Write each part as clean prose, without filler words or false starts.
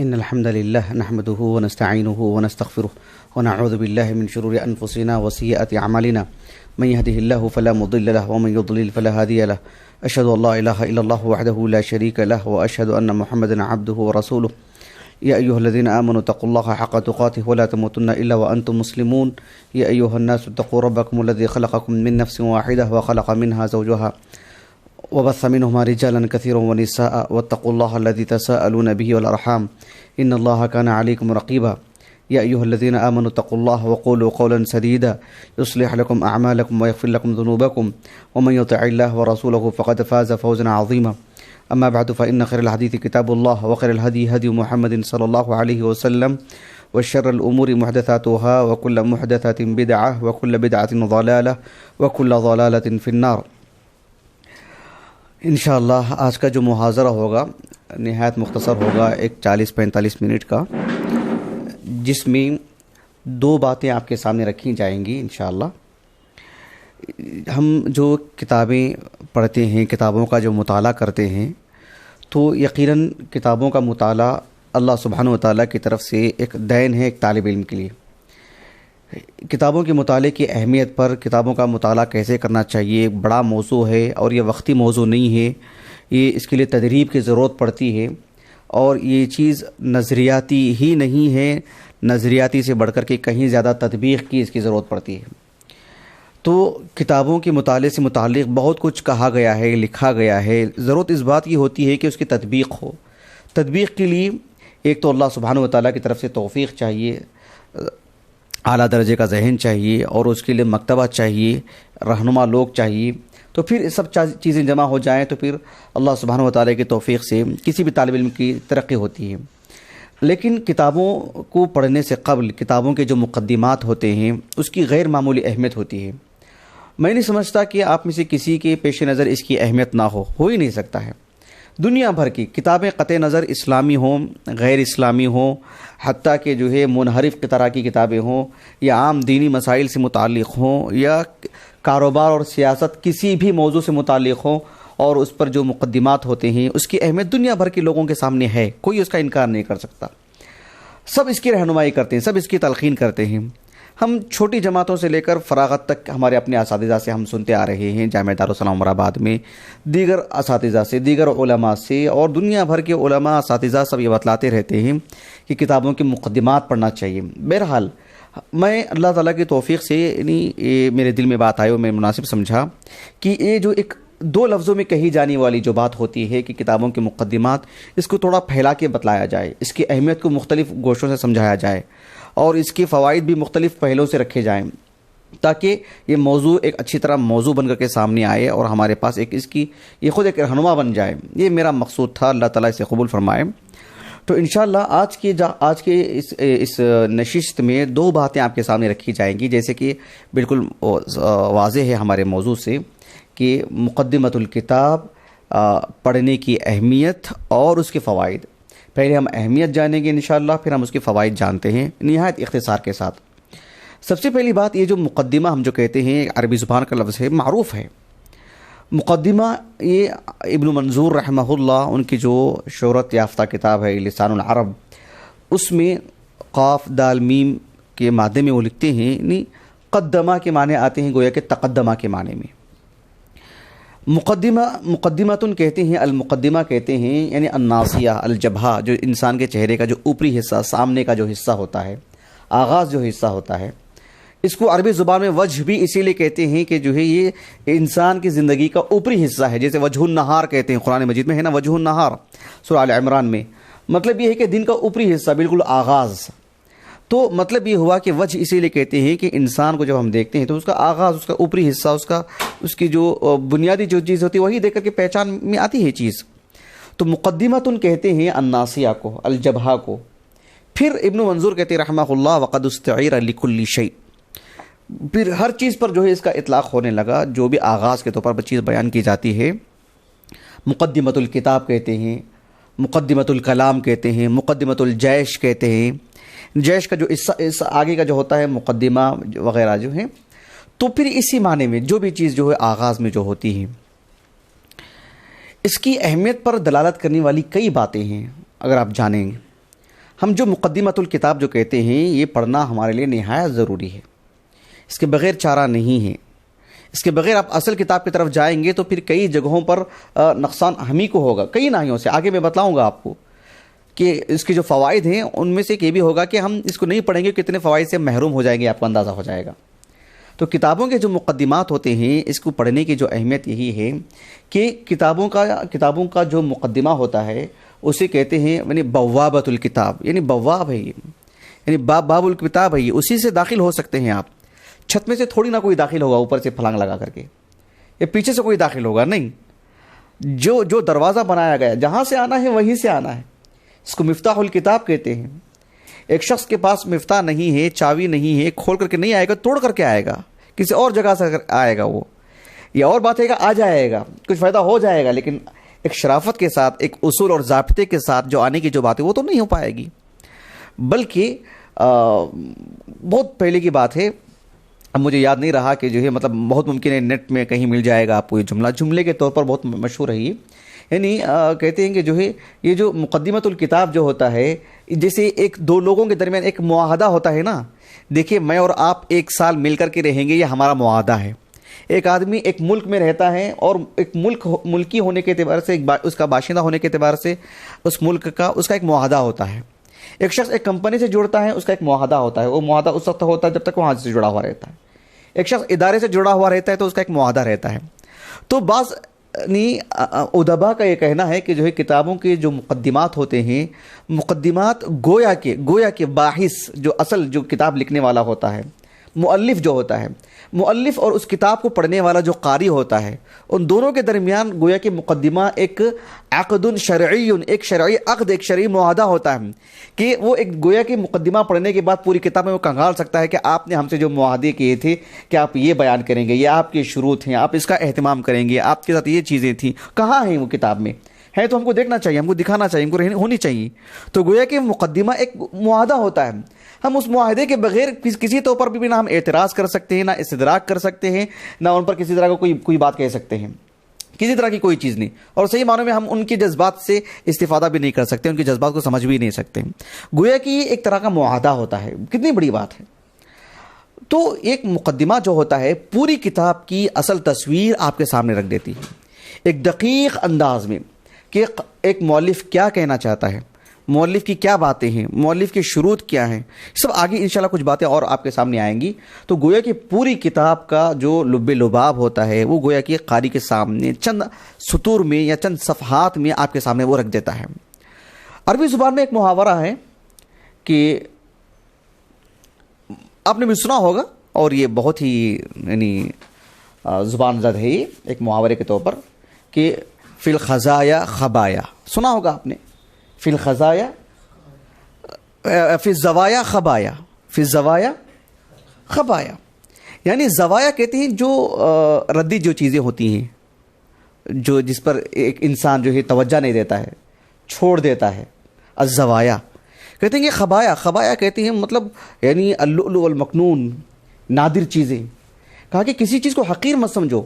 إن الحمد لله نحمده ونستعينه ونستغفره ونعوذ بالله من شرور أنفسنا وسيئات أعمالنا من يهده الله فلا مضل له ومن يضلل فلا هادي له أشهد أن لا إله إلا الله وحده لا شريك له وأشهد أن محمدا عبده ورسوله يا أيها الذين آمنوا اتقوا الله حق تقاته ولا تموتن إلا وأنتم مسلمون يا أيها الناس اتقوا ربكم الذي خلقكم من نفس واحدة وخلق منها زوجها وبث منهما رجالا كثيرا ونساء واتقوا الله الذي تساءلون به والأرحام إن الله كان عليكم رقيبا يا أيها الذين آمنوا اتقوا الله وقولوا قولا سديدا يصلح لكم أعمالكم ويغفر لكم ذنوبكم ومن يطع الله ورسوله فقد فاز فوزا عظيما أما بعد فإن خير الحديث كتاب الله وخير الهدي هدي محمد صلى الله عليه وسلم وشر الأمور محدثاتها وكل محدثة بدعة وكل بدعة ضلالة وكل ضلالة في النار. انشاءاللہ آج کا جو محاضرہ ہوگا نہایت مختصر ہوگا، ایک 40-45 منٹ کا، جس میں دو باتیں آپ کے سامنے رکھی جائیں گی انشاءاللہ. ہم جو کتابیں پڑھتے ہیں، کتابوں کا جو مطالعہ کرتے ہیں، تو یقیناً کتابوں کا مطالعہ اللہ سبحانہ و تعالیٰ کی طرف سے ایک دین ہے ایک طالب علم کے لیے. کتابوں کے مطالعے کی اہمیت پر، کتابوں کا مطالعہ کیسے کرنا چاہیے، ایک بڑا موضوع ہے اور یہ وقتی موضوع نہیں ہے، یہ اس کے لیے تدریب کی ضرورت پڑتی ہے، اور یہ چیز نظریاتی ہی نہیں ہے، نظریاتی سے بڑھ کر کے کہیں زیادہ تطبیق کی اس کی ضرورت پڑتی ہے. تو کتابوں کے مطالعے سے متعلق بہت کچھ کہا گیا ہے، لکھا گیا ہے، ضرورت اس بات کی ہوتی ہے کہ اس کی تطبیق ہو. تطبیق کے لیے ایک تو اللہ سبحانہ و تعالیٰ کی طرف سے توفیق چاہیے، اعلیٰ درجے کا ذہن چاہیے، اور اس کے لیے مکتبہ چاہیے، رہنما لوگ چاہیے. تو پھر سب چیزیں جمع ہو جائیں تو پھر اللہ سبحانہ و تعالیٰ کی توفیق سے کسی بھی طالب علم کی ترقی ہوتی ہے. لیکن کتابوں کو پڑھنے سے قبل کتابوں کے جو مقدمات ہوتے ہیں اس کی غیر معمولی اہمیت ہوتی ہے. میں نہیں سمجھتا کہ آپ میں سے کسی کے پیش نظر اس کی اہمیت نہ ہو ہی نہیں سکتا ہے. دنیا بھر کی کتابیں قطع نظر اسلامی ہوں، غیر اسلامی ہوں، حتیٰ کہ جو ہے منحرف طرح کی کتابیں ہوں، یا عام دینی مسائل سے متعلق ہوں، یا کاروبار اور سیاست کسی بھی موضوع سے متعلق ہوں، اور اس پر جو مقدمات ہوتے ہیں اس کی اہمیت دنیا بھر کے لوگوں کے سامنے ہے، کوئی اس کا انکار نہیں کر سکتا. سب اس کی رہنمائی کرتے ہیں، سب اس کی تلقین کرتے ہیں. ہم چھوٹی جماعتوں سے لے کر فراغت تک ہمارے اپنے اساتذہ سے ہم سنتے آ رہے ہیں، جامعہ دارالسلام عمر آباد میں دیگر اساتذہ سے، دیگر علماء سے، اور دنیا بھر کے علماء اساتذہ سب یہ بتلاتے رہتے ہیں کہ کتابوں کے مقدمات پڑھنا چاہیے. بہرحال میں اللہ تعالیٰ کی توفیق سے یہ میرے دل میں بات آئی اور میں مناسب سمجھا کہ یہ جو ایک دو لفظوں میں کہی جانے والی جو بات ہوتی ہے کہ کتابوں کے مقدمات، اس کو تھوڑا پھیلا کے بتلایا جائے، اس کی اہمیت کو مختلف گوشوں سے سمجھایا جائے، اور اس کے فوائد بھی مختلف پہلوؤں سے رکھے جائیں، تاکہ یہ موضوع ایک اچھی طرح موضوع بن کر کے سامنے آئے اور ہمارے پاس ایک اس کی یہ خود ایک رہنما بن جائے. یہ میرا مقصود تھا، اللہ تعالیٰ اسے قبول فرمائے. تو انشاءاللہ آج کے اس نشست میں دو باتیں آپ کے سامنے رکھی جائیں گی، جیسے کہ بالکل واضح ہے ہمارے موضوع سے کہ مقدمۃ الکتاب، پڑھنے کی اہمیت اور اس کے فوائد. پہلے ہم اہمیت جانیں گے انشاءاللہ، پھر ہم اس کے فوائد جانتے ہیں نہایت اختصار کے ساتھ. سب سے پہلی بات، یہ جو مقدمہ ہم جو کہتے ہیں عربی زبان کا لفظ ہے، معروف ہے. مقدمہ یہ ابن منظور رحمہ اللہ، ان کی جو شہرت یافتہ کتاب ہے لسان العرب، اس میں قاف دال میم کے مادے میں وہ لکھتے ہیں، یعنی قدمہ کے معنی آتے ہیں گویا کہ تقدمہ کے معنی میں. مقدمتن کہتے ہیں، المقدمہ کہتے ہیں یعنی الناصیہ، الجبہہ، جو انسان کے چہرے کا جو اوپری حصہ، سامنے کا جو حصہ ہوتا ہے، آغاز جو حصہ ہوتا ہے. اس کو عربی زبان میں وجہ بھی اسی لیے کہتے ہیں کہ جو ہے یہ انسان کی زندگی کا اوپری حصہ ہے. جیسے وجہ النہار کہتے ہیں، قرآن مجید میں ہے نا وجہ النہار، سورہ آل عمران میں. مطلب یہ ہے کہ دن کا اوپری حصہ، بالکل آغاز. تو مطلب یہ ہوا کہ وجہ اسی لیے کہتے ہیں کہ انسان کو جب ہم دیکھتے ہیں تو اس کا آغاز، اس کا اوپری حصہ، اس کی جو بنیادی جو چیز ہوتی ہے وہی دیکھ کر کے پہچان میں آتی ہے چیز. تو مقدمتن کہتے ہیں الناصیہ کو، الجبہہ کو. پھر ابن منظور کہتے ہیں رحمہ اللہ وقد استعیر لکل شیء، پھر ہر چیز پر جو ہے اس کا اطلاق ہونے لگا، جو بھی آغاز کے طور پر چیز بیان کی جاتی ہے. مقدمۃ الکتاب کہتے ہیں، مقدمۃ الکلام کہتے ہیں، مقدمۃ الجیش کہتے ہیں. جیش کا جو اس آگے کا جو ہوتا ہے مقدمہ وغیرہ جو ہے. تو پھر اسی معنی میں جو بھی چیز جو ہے آغاز میں جو ہوتی ہے، اس کی اہمیت پر دلالت کرنے والی کئی باتیں ہیں اگر آپ جانیں گے. ہم جو مقدمۃ الکتاب جو کہتے ہیں یہ پڑھنا ہمارے لیے نہایت ضروری ہے، اس کے بغیر چارہ نہیں ہے۔ اس کے بغیر آپ اصل کتاب کی طرف جائیں گے تو پھر کئی جگہوں پر نقصان ہم ہی کو ہوگا، کئی ناحیوں سے۔ آگے میں بتلاؤں گا آپ کو کہ اس کے جو فوائد ہیں ان میں سے ایک یہ بھی ہوگا کہ ہم اس کو نہیں پڑھیں گے کتنے فوائد سے محروم ہو جائیں گے، آپ کو اندازہ ہو جائے گا۔ تو کتابوں کے جو مقدمات ہوتے ہیں اس کو پڑھنے کی جو اہمیت یہی ہے کہ کتابوں کا جو مقدمہ ہوتا ہے اسے کہتے ہیں یعنی بوابۃ الکتاب، یعنی بواب ہے یہ، یعنی باب الکتاب ہے یہ، اسی سے داخل ہو سکتے ہیں آپ۔ چھت میں سے تھوڑی نہ کوئی داخل ہوگا اوپر سے پھلانگ لگا کر کے، یا پیچھے سے کوئی داخل ہوگا نہیں۔ جو دروازہ بنایا گیا جہاں سے آنا ہے وہیں سے آنا ہے، اس کو مفتاح الکتاب کہتے ہیں۔ ایک شخص کے پاس مفتاح نہیں ہے، چابی نہیں ہے، کھول کر کے نہیں آئے گا، توڑ کر کے آئے گا، کسی اور جگہ سے آئے گا وہ، یا اور بات ہے کہ آ جائے گا، کچھ فائدہ ہو جائے گا، لیکن ایک شرافت کے ساتھ، ایک اصول اور ضابطے کے ساتھ جو آنے کی جو بات ہے وہ تو نہیں ہو پائے گی۔ بلکہ بہت پہلے کی بات ہے، اب مجھے یاد نہیں رہا کہ جو ہے مطلب بہت ممکن ہے نیٹ میں کہیں مل جائے گا آپ کو یہ جملے کے طور پر بہت مشہور ہے یہ، یعنی کہتے ہیں کہ جو ہے یہ جو مقدمۃ الکتاب جو ہوتا ہے، جیسے ایک دو لوگوں کے درمیان ایک معاہدہ ہوتا ہے نا، دیکھیے میں اور آپ ایک سال مل کر کے رہیں گے، یہ ہمارا معاہدہ ہے۔ ایک آدمی ایک ملک میں رہتا ہے اور ایک ملکی ہونے کے اعتبار سے، اس کا باشندہ ہونے کے اعتبار سے اس ملک کا اس کا ایک معاہدہ ہوتا ہے۔ ایک شخص ایک کمپنی سے جڑتا ہے، اس کا ایک معاہدہ ہوتا ہے، وہ معاہدہ اس وقت ہوتا ہے جب تک وہاں سے جڑا ہوا رہتا ہے۔ ایک شخص ادارے سے جڑا ہوا رہتا ہے تو اس کا ایک معاہدہ رہتا ہے۔ تو بعض ادبا کا یہ کہنا ہے کہ جو ہے کتابوں کے جو مقدمات ہوتے ہیں، مقدمات گویا کہ باحث جو اصل جو کتاب لکھنے والا ہوتا ہے، مؤلف جو ہوتا ہے، مؤلف اور اس کتاب کو پڑھنے والا جو قاری ہوتا ہے، ان دونوں کے درمیان گویا کہ مقدمہ ایک عقد شرعی، ایک شرعی عقد، ایک شرعی معاہدہ ہوتا ہے کہ وہ ایک گویا کہ مقدمہ پڑھنے کے بعد پوری کتاب میں وہ کنگال سکتا ہے کہ آپ نے ہم سے جو معاہدے کیے تھے کہ آپ یہ بیان کریں گے، یہ آپ کے شروط ہیں، آپ اس کا اہتمام کریں گے، آپ کے ساتھ یہ چیزیں تھیں، کہاں ہیں وہ کتاب میں ہے؟ تو ہم کو دیکھنا چاہیے، ہم کو دکھانا چاہیے، ہم کو ہونی چاہیے۔ تو گویا کہ مقدمہ ایک معاہدہ ہوتا ہے، ہم اس معاہدے کے بغیر کسی طور پر بھی نہ ہم اعتراض کر سکتے ہیں، نہ استدراک کر سکتے ہیں، نہ ان پر کسی طرح کا کوئی بات کہہ سکتے ہیں، کسی طرح کی کوئی چیز نہیں۔ اور صحیح معنوں میں ہم ان کے جذبات سے استفادہ بھی نہیں کر سکتے، ان کے جذبات کو سمجھ بھی نہیں سکتے۔ گویا کہ یہ ایک طرح کا معاہدہ ہوتا ہے، کتنی بڑی بات ہے۔ تو ایک مقدمہ جو ہوتا ہے پوری کتاب کی اصل تصویر آپ کے سامنے رکھ دیتی ہے، ایک دقیق انداز میں کہ ایک مؤلف کیا کہنا چاہتا ہے، مؤلف کی کیا باتیں ہیں، مؤلف کی شروط کیا ہیں، سب آگے انشاءاللہ کچھ باتیں اور آپ کے سامنے آئیں گی۔ تو گویا کہ پوری کتاب کا جو لب لباب ہوتا ہے وہ گویا کہ قاری کے سامنے چند سطور میں یا چند صفحات میں آپ کے سامنے وہ رکھ دیتا ہے۔ عربی زبان میں ایک محاورہ ہے کہ آپ نے بھی سنا ہوگا، اور یہ بہت ہی یعنی زبان زد ہے یہ ایک محاورے کے طور پر، کہ فی الخزایا خبایا، سنا ہوگا آپ نے، فی الخزایا فی الزوایا خبایا، فی الزوایا خبایا، یعنی زوایا کہتے ہیں جو ردی جو چیزیں ہوتی ہیں، جو جس پر ایک انسان جو ہے توجہ نہیں دیتا ہے، چھوڑ دیتا ہے، الزوایا کہتے ہیں کہ خبایا کہتے ہیں مطلب یعنی اللؤلؤ والمکنون، نادر چیزیں۔ کہا کہ کسی چیز کو حقیر مت سمجھو۔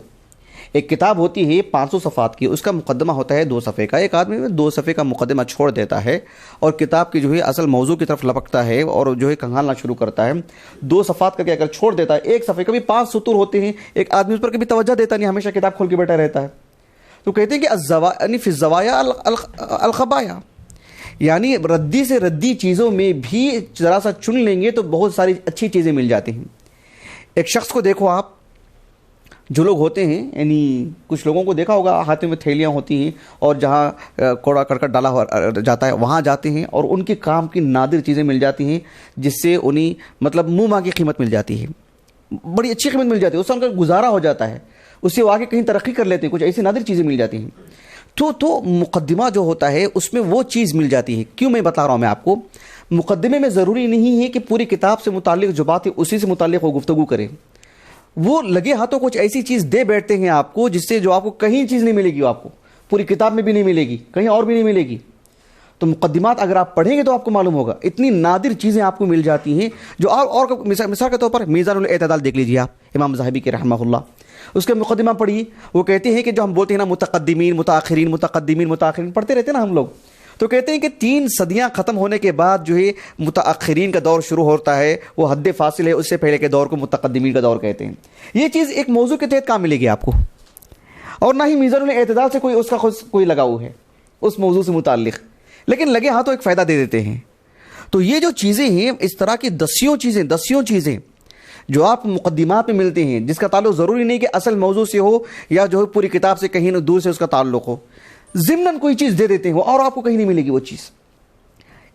ایک کتاب ہوتی ہے 500 صفحات کی، اس کا مقدمہ ہوتا ہے 2 صفحے کا، ایک آدمی 2 صفحے کا مقدمہ چھوڑ دیتا ہے اور کتاب کی جو ہے اصل موضوع کی طرف لپکتا ہے اور جو ہے کنگھالنا شروع کرتا ہے، 2 صفحات کر کے اگر چھوڑ دیتا ہے، ایک صفحے کا بھی 5 سطور ہوتے ہیں، ایک آدمی اس پر کبھی توجہ دیتا نہیں، ہمیشہ کتاب کھول کے بیٹھا رہتا ہے۔ تو کہتے ہیں کہ فی الزوایا الخبایا، یعنی ردی سے ردی چیزوں میں بھی ذرا سا چن لیں گے تو بہت ساری اچھی چیزیں مل جاتی ہیں۔ ایک شخص کو دیکھو آپ، جو لوگ ہوتے ہیں، یعنی کچھ لوگوں کو دیکھا ہوگا ہاتھوں میں تھیلیاں ہوتی ہیں اور جہاں کوڑا کرکٹ ڈالا ہوا جاتا ہے وہاں جاتے ہیں اور ان کے کام کی نادر چیزیں مل جاتی ہیں، جس سے انہیں مطلب منہ ماں کی قیمت مل جاتی ہے، بڑی اچھی قیمت مل جاتی ہے، اس سے ان کا گزارا ہو جاتا ہے، اس سے وہ آگے کہیں ترقی کر لیتے ہیں، کچھ ایسی نادر چیزیں مل جاتی ہیں۔ تو مقدمہ جو ہوتا ہے اس میں وہ چیز مل جاتی ہے۔ کیوں میں بتا رہا ہوں میں آپ کو، مقدمے میں ضروری نہیں ہے کہ پوری کتاب سے متعلق جو بات ہے اسی سے متعلق وہ گفتگو کرے، وہ لگے ہاتھوں کچھ ایسی چیز دے بیٹھتے ہیں آپ کو جس سے جو آپ کو کہیں چیز نہیں ملے گی، آپ کو پوری کتاب میں بھی نہیں ملے گی، کہیں اور بھی نہیں ملے گی۔ تو مقدمات اگر آپ پڑھیں گے تو آپ کو معلوم ہوگا اتنی نادر چیزیں آپ کو مل جاتی ہیں جو اور مثال کے طور پر میزان الاعتدال دیکھ لیجیے آپ، امام ذہبی کے رحمہ اللہ، اس کے مقدمہ پڑھیے، وہ کہتے ہیں کہ جو ہم بولتے ہیں نا متقدمین متاخرین پڑھتے رہتے ہیں نا ہم لوگ، تو کہتے ہیں کہ 3 صدیاں ختم ہونے کے بعد جو ہے متاخرین کا دور شروع ہوتا ہے، وہ حد فاصل ہے، اس سے پہلے کے دور کو متقدمین کا دور کہتے ہیں۔ یہ چیز ایک موضوع کے تحت کہاں ملے گی آپ کو، اور نہ ہی میزان الاعتدال سے اس کا کوئی لگاؤ ہے اس موضوع سے متعلق، لیکن لگے ہاں تو ایک فائدہ دے دیتے ہیں۔ تو یہ جو چیزیں ہیں، اس طرح کی دسیوں چیزیں جو آپ مقدمات میں ملتے ہیں، جس کا تعلق ضروری نہیں کہ اصل موضوع سے ہو یا جو ہے پوری کتاب سے کہیں دور سے اس کا تعلق ہو، ضمناً کوئی چیز دے دیتے ہیں اور آپ کو کہیں نہیں ملے گی وہ چیز،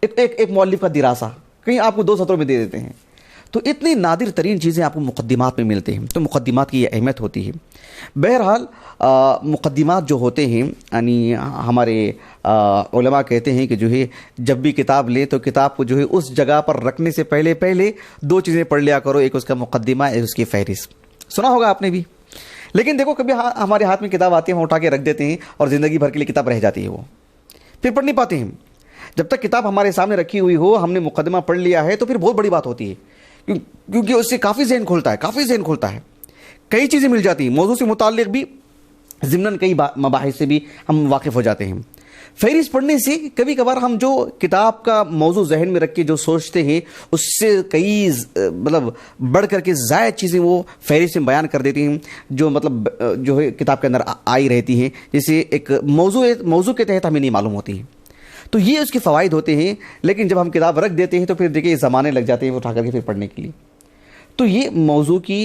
ایک مؤلف کا دراسہ کہیں آپ کو 2 سطروں میں دے دیتے ہیں۔ تو اتنی نادر ترین چیزیں آپ کو مقدمات میں ملتے ہیں، تو مقدمات کی یہ اہمیت ہوتی ہے۔ بہرحال مقدمات جو ہوتے ہیں، یعنی ہمارے علماء کہتے ہیں کہ جو ہے جب بھی کتاب لیں تو کتاب کو جو ہے اس جگہ پر رکھنے سے پہلے 2 چیزیں پڑھ لیا کرو، ایک اس کا مقدمہ، ایک اس کی فہرست۔ سنا ہوگا آپ نے بھی، لیکن دیکھو کبھی ہمارے ہاتھ میں کتاب آتی ہے، ہم اٹھا کے رکھ دیتے ہیں اور زندگی بھر کے لیے کتاب رہ جاتی ہے، وہ پھر پڑھ نہیں پاتے ہیں۔ جب تک کتاب ہمارے سامنے رکھی ہوئی ہو، ہم نے مقدمہ پڑھ لیا ہے، تو پھر بہت بڑی بات ہوتی ہے، کیونکہ اس سے کافی ذہن کھلتا ہے، کئی چیزیں مل جاتی ہیں، موضوع سے متعلق بھی، ضمناً کئی مباحث سے بھی ہم واقف ہو جاتے ہیں۔ فہرست پڑھنے سے کبھی کبھار ہم جو کتاب کا موضوع ذہن میں رکھ کے جو سوچتے ہیں، اس سے کئی بڑھ کر کے زائد چیزیں وہ فہرست میں بیان کر دیتی ہیں، جو جو ہے کتاب کے اندر آئی رہتی ہیں، جیسے ایک موضوع کے تحت ہمیں نہیں معلوم ہوتی ہیں۔ تو یہ اس کے فوائد ہوتے ہیں، لیکن جب ہم کتاب رکھ دیتے ہیں تو پھر دیکھیں زمانے لگ جاتے ہیں وہ اٹھا کر کے پھر پڑھنے کے لیے۔ تو یہ موضوع کی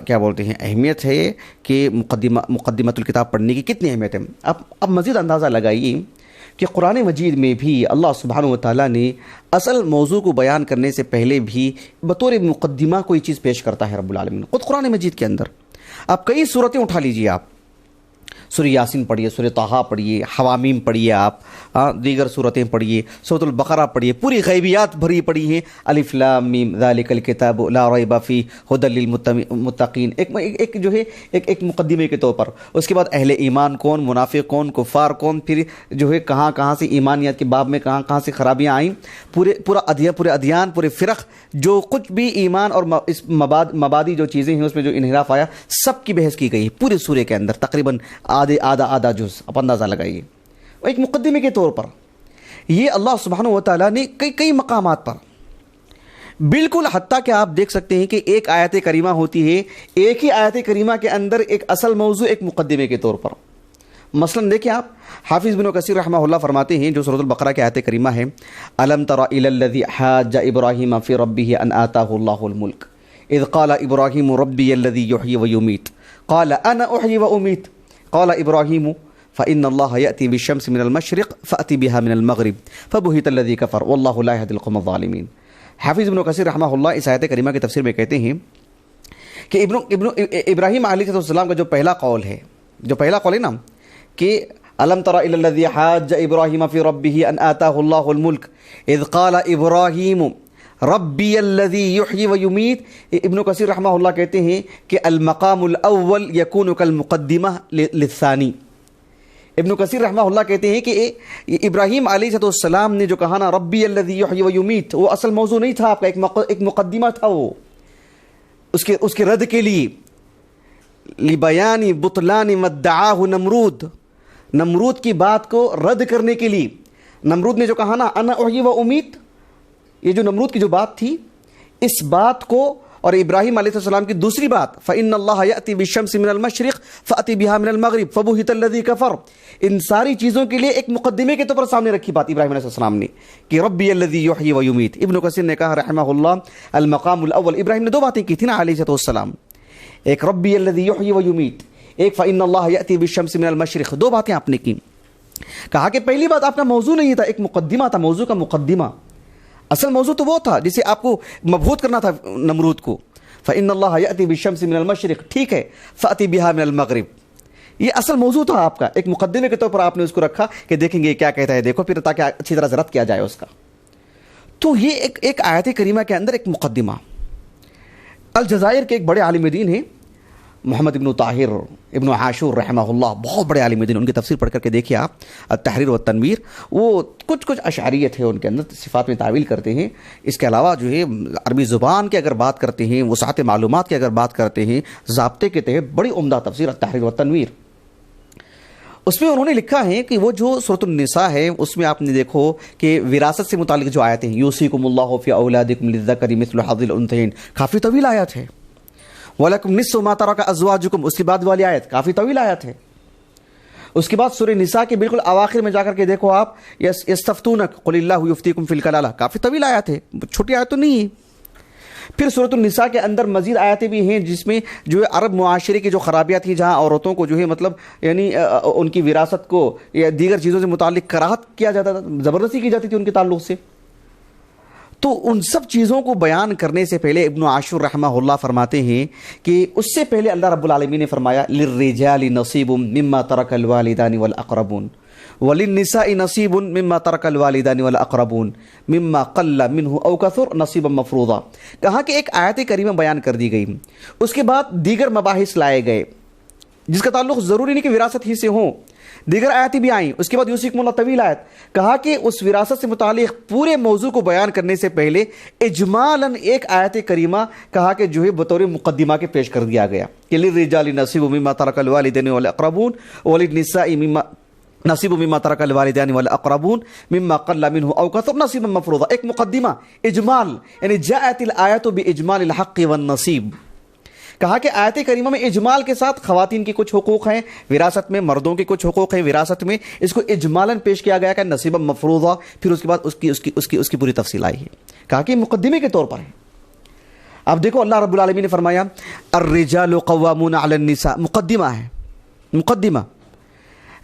کیا بولتے ہیں اہمیت ہے کہ مقدمۃ الکتاب پڑھنے کی کتنی اہمیت ہے۔ اب مزید اندازہ لگائیے کہ قرآن مجید میں بھی اللہ سبحانہ و تعالیٰ نے اصل موضوع کو بیان کرنے سے پہلے بھی بطور مقدمہ کوئی چیز پیش کرتا ہے رب العالمین خود قرآن مجید کے اندر۔ آپ کئی صورتیں اٹھا لیجئے، آپ سورہ یاسین پڑھیے، سورہ طٰہٰ پڑھیے، حوامیم پڑھیے، آپ دیگر صورتیں پڑھیے، سورۃ البقرہ پڑھیے، پوری غیبیات بھری پڑھی ہیں، الف لام میم ذالک الکتاب لا ریب فیہ ھدی للمتقین، ایک جو ہے ایک مقدمے کے طور پر۔ اس کے بعد اہل ایمان کون، منافق کون، کفار کون، پھر جو ہے کہاں سے ایمانیات کے باب میں کہاں سے خرابیاں آئیں، پورے ادیان، پورے فرق، جو کچھ بھی ایمان اور اس مبادی جو چیزیں ہیں اس میں جو انحراف آیا، سب کی بحث کی گئی پورے سورے کے اندر، تقریباً آدھا جز، آپ اندازہ لگائیے، ایک مقدمے کے طور پر۔ یہ اللہ سبحانہ و تعالیٰ نے کئی مقامات پر بالکل، حتیٰ کہ آپ دیکھ سکتے ہیں کہ ایک آیت کریمہ ہوتی ہے، ایک ہی آیت کریمہ کے اندر ایک اصل موضوع ایک مقدمے کے طور پر۔ مثلا دیکھیں آپ، حافظ بن کثیر رحمہ اللہ فرماتے ہیں، جو سورۃ البقرہ کی آیت کریمہ ہے، الم تر الی الذی حاج ابراہیم فی ربہ ان آتاہ اللہ الملک اذ قال ابراہیم ربی الذی یحیی ویمیت قال انا احیی وامیت قال ابراہیم فإن اللہ یأتی بالشمس من المشرق فأتی بها من المغرب فبہت الذی کفر واللہ لا یہدی القوم الظالمین۔ حافظ ابن کثیر رحمہ اللہ اس آیت کریمہ کی تفسیر میں کہتے ہیں کہ ابراہیم علیہ السلام کا جو پہلا قول ہے نا، کہ الم تر الی الذی حاج ابراہیم فی ربہ ان آتاہ اللہ الملک اذ قال ابراہیم ربی الذی یحیی ویمیت۔ ابن کثیر رحمہ اللہ کہتے ہیں کہ المقام الاول یکون کالمقدمہ للثانی۔ ابن کثیر رحمہ اللہ کہتے ہیں کہ ابراہیم علیہ السلام نے جو کہا نا ربی الذی یحیی ویمیت، وہ اصل موضوع نہیں تھا آپ کا، ایک مقدمہ تھا، وہ اس کے رد کے لیے، لبیان بطلان ما ادعاہ نمرود کی بات کو رد کرنے کے لیے۔ نمرود نے جو کہا نا انا احیی و امیت، یہ جو نمرود کی جو بات تھی، اس بات کو، اور ابراہیم علیہ السلام کی دوسری بات فإن اللہ یأتی بالشمس من المشرق فأتی بها من المغرب فبہت الذی کفر، ان ساری چیزوں کے لیے ایک مقدمے کے طور پر سامنے رکھی بات ابراہیم علیہ السلام نے کہ ربی الذی یحیی ویمیت۔ ابن کثیر نے کہا رحمہ اللہ المقام الاول، ابراہیم نے 2 باتیں کی تھی نا علیہ السلام، ایک ربی الذی یحیی ویمیت، ایک فإن اللہ یأتی بالشمس من المشرق، 2 باتیں آپ نے کی۔ کہا کہ پہلی بات آپ کا موضوع نہیں تھا، ایک مقدمہ تھا، موضوع کا مقدمہ۔ اصل موضوع تو وہ تھا جسے آپ کو مبہوت کرنا تھا نمرود کو، فإن اللہ یأتی بالشمس من المشرق، ٹھیک ہے، فأتی بها من المغرب، یہ اصل موضوع تھا آپ کا، ایک مقدمے کے طور پر آپ نے اس کو رکھا کہ دیکھیں گے کیا کہتا ہے، دیکھو پھر، تاکہ اچھی طرح ضبط کیا جائے اس کا۔ تو یہ ایک آیت کریمہ کے اندر ایک مقدمہ۔ الجزائر کے ایک بڑے عالم دین ہیں محمد ابن طاہر ابن عاشور رحمہ اللہ، بہت بڑے عالم دین، ان کی تفسیر پڑھ کر کے دیکھیے آپ، التحریر والتنویر، وہ کچھ اشعریت ہے ان کے اندر، صفات میں تعویل کرتے ہیں۔ اس کے علاوہ جو ہے عربی زبان کی اگر بات کرتے ہیں، وسعت معلومات کی اگر بات کرتے ہیں، ضابطے کے تحت بڑی عمدہ تفسیر التحریر والتنویر۔ اس میں انہوں نے لکھا ہے کہ وہ جو سورۃ النساء ہے اس میں آپ نے دیکھو کہ وراثت سے متعلق جو آیتیں ہیں، یوصیکم اللہ فی اولادکم للذکر مثل حظ الانثیین، کافی طویل آیت ہے. وَلَكُمْ نِصْفُ مَا تَرَكَ أَزْوَاجُكُمْ، اس کے بعد والی آیت کافی طویل آیت ہے. اس کے بعد سورہ نساء کے بالکل اواخر میں جا کر کے دیکھو آپ، یستفتونک قل اللہ یفتیکم فی الکلالہ، کافی طویل آیت ہے، چھوٹی آیت تو نہیں ہے. پھر سورۃ النساء کے اندر مزید آیتیں بھی ہیں جس میں جو ہے عرب معاشرے کی جو خرابیاں تھیں، جہاں عورتوں کو جو ہے مطلب یعنی ان کی وراثت کو یا دیگر چیزوں سے متعلق کراہت کیا جاتا تھا، زبردستی کی جاتی تھی ان کے تعلق سے. تو ان سب چیزوں کو بیان کرنے سے پہلے ابن عاشور رحمہ اللہ فرماتے ہیں کہ اس سے پہلے اللہ رب العالمین نے فرمایا للرجال نصیب مما ترک الوالدان والاقربون وللنساء نصیب مما ترک الوالدان والاقربون مما قل منه او کثر نصیبا مفروضا. کہا کہ ایک آیت کریمہ بیان کر دی گئی، اس کے بعد دیگر مباحث لائے گئے جس کا تعلق ضروری نہیں کہ وراثت ہی سے ہوں، دیگر آیتیں بھی آئیں. اس کے بعد یوصیکم اللہ طویل آیت. کہا کہ اس وراثت سے متعلق پورے موضوع کو بیان کرنے سے پہلے اجمالاً ایک آیت کریمہ کہا کہ جو ہے بطور مقدمہ کے پیش کر دیا گیا کہ للرجال نصیب مما ترک الوالدین والاقربون وللنساء مما نصیب مما ترک الوالدین والاقربون مما قل منه او کثر نصیبا مفروضا. ایک مقدمہ، اجمال، یعنی جاءت الآیت باجمال الحق والنصیب. کہا کہ آیت کریمہ میں اجمال کے ساتھ خواتین کی کچھ حقوق ہیں وراثت میں، مردوں کے کچھ حقوق ہیں وراثت میں، اس کو اجمالاً پیش کیا گیا کہ نصیبا مفروضا. پھر اس کے بعد اس کی پوری تفصیل آئی ہے. کہا کہ مقدمے کے طور پر ہے. اب دیکھو اللہ رب العالمین نے فرمایا الرجال قوامون علی النساء، مقدمہ ہے، مقدمہ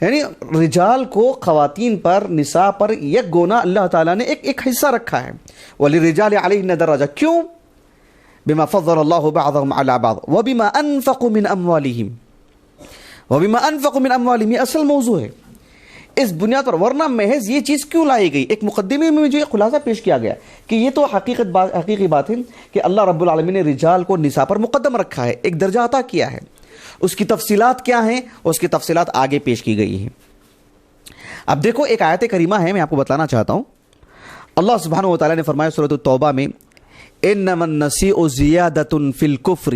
یعنی رجال کو خواتین پر، نساء پر یک گونا اللہ تعالیٰ نے ایک حصہ رکھا ہے. وللرجال علیہن درجہ، کیوں؟ بما فضل اللہ بعضهم علی بعض وبما انفقوا من اموالہم، وبما انفقوا من اموالہم، یہ اصل موضوع ہے اس بنیاد پر. ورنہ محض یہ چیز کیوں لائی گئی؟ ایک مقدمے میں جو خلاصہ پیش کیا گیا کہ یہ تو حقیقی بات ہے کہ اللہ رب العالمین نے رجال کو نساء پر مقدم رکھا ہے، ایک درجہ عطا کیا ہے. اس کی تفصیلات کیا ہیں؟ اس کی تفصیلات آگے پیش کی گئی ہیں. اب دیکھو ایک آیت کریمہ ہے، میں آپ کو بتلانا چاہتا ہوں. اللہ سبحانہ و تعالیٰ نے فرمایا سورۃ التوبہ میں انما النسیء زیادۃ فی الکفر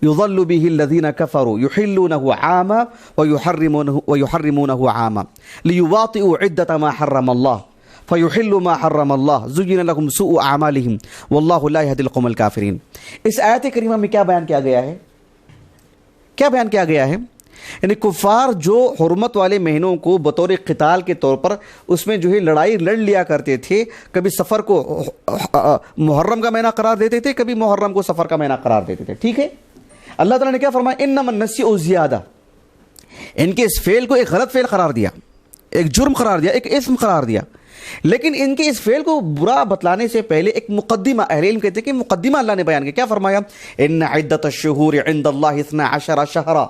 یضل به الذین کفروا یحلونہ عاما ویحرمونہ عاما لیواطئوا عدۃ ما حرم اللہ فیحلوا ما حرم اللہ زین لهم سوء اعمالہم واللہ لا یہدی القوم الکافرین. اس آیت کریمہ میں کیا بیان کیا گیا ہے؟ کیا بیان کیا گیا ہے؟ یعنی کفار جو حرمت والے مہینوں کو بطور قتال کے طور پر اس میں جو ہے لڑائی لڑ لیا کرتے تھے، کبھی سفر کو محرم کا مہینہ قرار دیتے تھے، کبھی محرم کو سفر کا مہینہ قرار دیتے تھے. ٹھیک ہے، اللہ تعالیٰ نے کیا فرمایا؟ انما النسیء زیادہ، ان کے اس فعل کو ایک غلط فعل قرار دیا، ایک جرم قرار دیا، ایک اسم قرار دیا. لیکن ان کے اس فعل کو برا بتلانے سے پہلے ایک مقدمہ، اہل علم کہتے ہیں کہ مقدمہ اللہ نے بیان کیا. کیا فرمایا؟ ان عدۃ الشہور عند اللہ 12 شہرا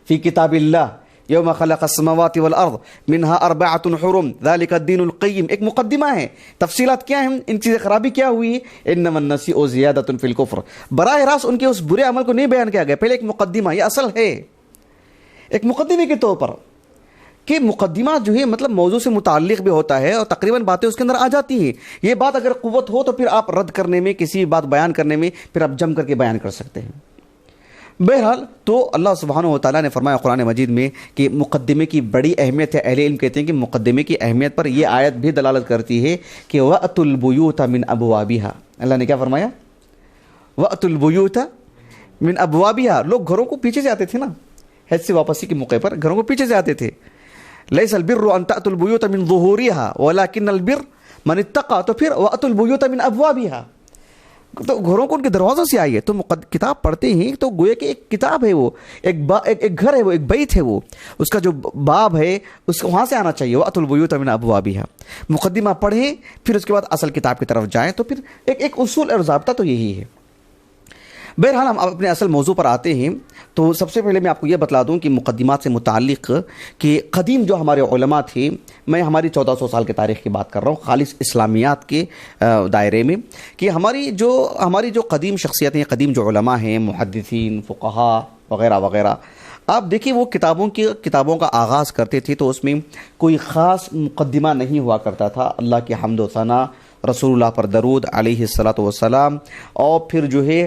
فی کتاب اللہ یوم خلق السماوات والارض منها 4 حرم ذلك الدین القیم. ایک مقدمہ ہے، تفصیلات کیا ہیں، ان چیزیں خرابی کیا ہوئی. انما النسیء زیادۃ فی الکفر، براہ راست ان کے اس برے عمل کو نہیں بیان کیا گیا، پہلے ایک مقدمہ، یہ اصل ہے ایک مقدمے کے طور پر کہ مقدمہ جو ہے مطلب موضوع سے متعلق بھی ہوتا ہے اور تقریباً باتیں اس کے اندر آ جاتی ہیں. یہ بات اگر قوت ہو تو پھر آپ رد کرنے میں، کسی بات بیان کرنے میں پھر آپ جم کر کے بیان کر سکتے ہیں. بہرحال تو اللہ سبحانہ و تعالیٰ نے فرمایا قرآن مجید میں کہ مقدمے کی بڑی اہمیت ہے. اہل علم کہتے ہیں کہ مقدمے کی اہمیت پر یہ آیت بھی دلالت کرتی ہے کہ وَأْتُوا الْبُيُوتَ مِنْ أَبْوَابِهَا. اللہ نے کیا فرمایا؟ وَأْتُوا الْبُيُوتَ مِنْ أَبْوَابِهَا. لوگ گھروں کو پیچھے سے آتے تھے نا، حج سے واپسی کے موقع پر گھروں کو پیچھے سے آتے تھے. لَيْسَ الْبِرُّ أَن تَأْتُوا الْبُيُوتَ مِنْ ظُهُورِهَا وَلَكِنَّ الْبِرَّ مَنِ اتَّقَىٰ. تو پھر وَأْتُوا الْبُيُوتَ مِنْ أَبْوَابِهَا، تو گھروں کو ان کے دروازوں سے آئیے. تو کتاب پڑھتے ہیں تو گویا کہ ایک کتاب ہے، وہ ایک گھر ہے، وہ ایک بیت ہے، وہ اس کا جو باب ہے اس کو وہاں سے آنا چاہیے. وَأْتُوا الْبُيُوتَ مِنْ أَبْوَابِهَا. مقدمہ پڑھیں پھر اس کے بعد اصل کتاب کی طرف جائیں. تو پھر ایک اصول اور ضابطہ تو یہی ہے. بہرحال ہم اپنے اصل موضوع پر آتے ہیں. تو سب سے پہلے میں آپ کو یہ بتلا دوں کہ مقدمات سے متعلق کہ قدیم جو ہمارے علماء تھے، میں ہماری 1400 سال کی تاریخ کی بات کر رہا ہوں خالص اسلامیات کے دائرے میں، کہ ہماری جو قدیم شخصیتیں ہیں، قدیم جو علماء ہیں، محدثین، فقہاء وغیرہ وغیرہ، آپ دیکھیے وہ کتابوں کا آغاز کرتے تھے تو اس میں کوئی خاص مقدمہ نہیں ہوا کرتا تھا. اللہ کی حمد و ثنا، رسول اللہ پر درود علیہ الصلاۃ والسلام، اور پھر جو ہے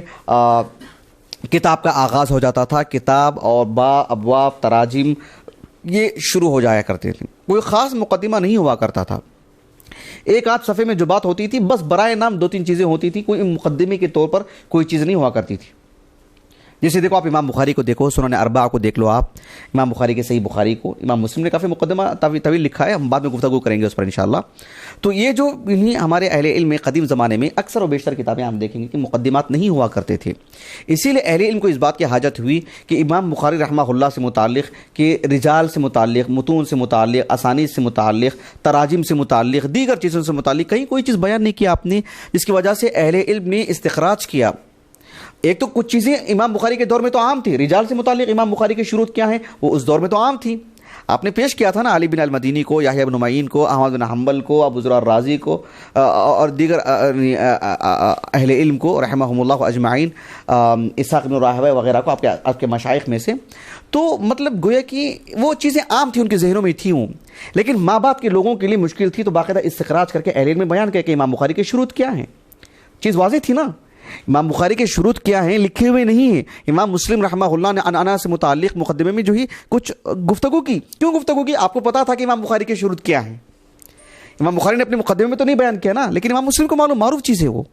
کتاب کا آغاز ہو جاتا تھا. کتاب اور ابواب، تراجم یہ شروع ہو جایا کرتے تھے. کوئی خاص مقدمہ نہیں ہوا کرتا تھا. ایک آدھ صفحے میں جو بات ہوتی تھی بس برائے نام 2-3 چیزیں ہوتی تھی, کوئی مقدمے کے طور پر کوئی چیز نہیں ہوا کرتی تھی. جیسے دیکھو آپ امام بخاری کو دیکھو, سنن اربعہ کو دیکھ لو آپ, امام بخاری کے صحیح بخاری کو, امام مسلم نے کافی مقدمہ طویل لکھا ہے, ہم بعد میں گفتگو کریں گے اس پر انشاءاللہ. تو یہ جو ہمارے اہل علم قدیم زمانے میں اکثر و بیشتر کتابیں ہم دیکھیں گے کہ مقدمات نہیں ہوا کرتے تھے. اسی لیے اہل علم کو اس بات کی حاجت ہوئی کہ امام بخاری رحمہ اللہ سے متعلق, کہ رجال سے متعلق, متون سے متعلق, اسانید سے متعلق, تراجم سے متعلق, دیگر چیزوں سے متعلق کہیں کوئی چیز بیان نہیں کیا آپ نے, جس کی وجہ سے اہل علم نے استخراج کیا. ایک تو کچھ چیزیں امام بخاری کے دور میں تو عام تھی, رجال سے متعلق امام بخاری کے شروط کیا ہیں وہ اس دور میں تو عام تھی. آپ نے پیش کیا تھا نا علی بن المدینی کو, یحییٰ بن معین کو, احمد بن حنبل کو, ابو زرع الرازی کو اور دیگر اہل علم کو رحمہم اللہ اجمعین, اسحاق بن راہویہ وغیرہ کو آپ کے مشائخ میں سے. تو مطلب گویا کہ وہ چیزیں عام تھیں, ان کے ذہنوں میں تھیں وہ, لیکن ماں باپ کے لوگوں کے لیے مشکل تھی. تو باقاعدہ استخراج کر کے اہل علم میں بیان کیا کہ امام بخاری کے شروط کیا ہیں. چیز واضح تھی نا, امام بخاری کے شروط کیا ہیں لکھے ہوئے نہیں ہیں. امام مسلم رحمہ اللہ نے عنعنہ سے متعلق مقدمے میں جو ہی کچھ گفتگو کی. کیوں گفتگو کی؟ آپ کو پتا تھا کہ امام بخاری کے شروط کیا ہیں. امام بخاری نے اپنے مقدمے میں تو نہیں بیان کیا نا, لیکن امام مسلم کو معروف چیز ہے وہ.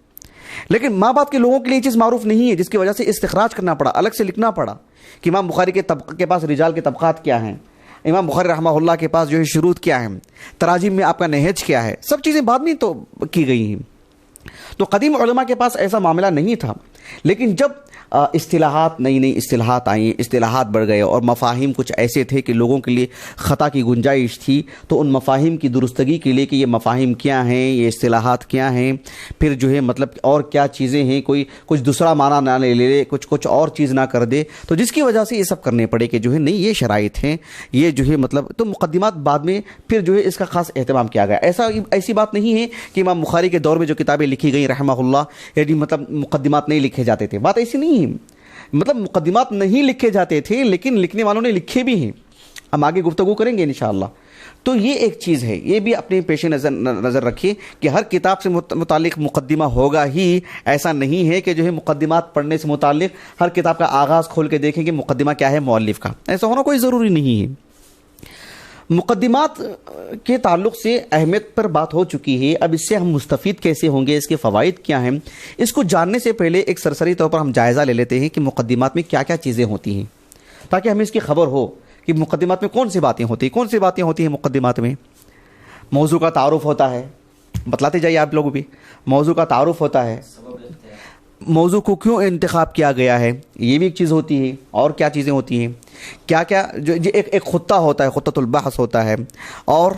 لیکن ماں باپ کے لوگوں کے لیے یہ چیز معروف نہیں ہے, جس کی وجہ سے استخراج کرنا پڑا, الگ سے لکھنا پڑا کہ امام بخاری کے پاس رجال کے طبقات کیا ہیں, امام بخاری رحمہ اللہ کے پاس جو ہے شروط کیا ہیں, تراجم میں آپ کا نہج کیا ہے. سب چیزیں بعد میں تو کی گئی ہیں. تو قدیم علماء کے پاس ایسا معاملہ نہیں تھا. لیکن جب اصطلاحات نئی اصطلاحات آئیں, اصطلاحات بڑھ گئے اور مفاہیم کچھ ایسے تھے کہ لوگوں کے لیے خطا کی گنجائش تھی, تو ان مفاہیم کی درستگی کے لیے کہ یہ مفاہیم کیا ہیں, یہ اصطلاحات کیا ہیں, پھر جو ہے مطلب اور کیا چیزیں ہیں, کوئی کچھ دوسرا معنی نہ لے کچھ اور چیز نہ کر دے, تو جس کی وجہ سے یہ سب کرنے پڑے کہ جو ہے نہیں یہ شرائط ہیں, یہ جو ہے مطلب. تو مقدمات بعد میں پھر جو ہے اس کا خاص اہتمام کیا گیا. ایسی بات نہیں ہے کہ امام بخاری کے دور میں جو کتابیں لکھی گئیں رحمہ اللہ, یعنی مطلب مقدمات نہیں لکھے جاتے تھے. بات ایسی نہیں ہے, مطلب مقدمات نہیں لکھے جاتے تھے, لیکن لکھنے والوں نے لکھے بھی ہیں. ہم آگے گفتگو کریں گے انشاءاللہ. تو یہ ایک چیز ہے, یہ بھی اپنے پیش نظر رکھیے کہ ہر کتاب سے متعلق مقدمہ ہوگا ہی. ایسا نہیں ہے کہ جو ہے مقدمات پڑھنے سے متعلق ہر کتاب کا آغاز کھول کے دیکھیں کہ مقدمہ کیا ہے مؤلف کا. ایسا ہونا کوئی ضروری نہیں ہے. مقدمات کے تعلق سے اہمیت پر بات ہو چکی ہے. اب اس سے ہم مستفید کیسے ہوں گے, اس کے فوائد کیا ہیں, اس کو جاننے سے پہلے ایک سرسری طور پر ہم جائزہ لے لیتے ہیں کہ مقدمات میں کیا کیا چیزیں ہوتی ہیں, تاکہ ہمیں اس کی خبر ہو کہ مقدمات میں کون سی باتیں ہوتی ہیں. مقدمات میں موضوع کا تعارف ہوتا ہے, بتلاتے جائیے آپ لوگ بھی. موضوع کا تعارف ہوتا ہے, موضوع کو کیوں انتخاب کیا گیا ہے, یہ بھی ایک چیز ہوتی ہے. اور کیا چیزیں ہوتی ہیں, کیا جو ایک خطہ ہوتا ہے, خطۃ البحث ہوتا ہے, اور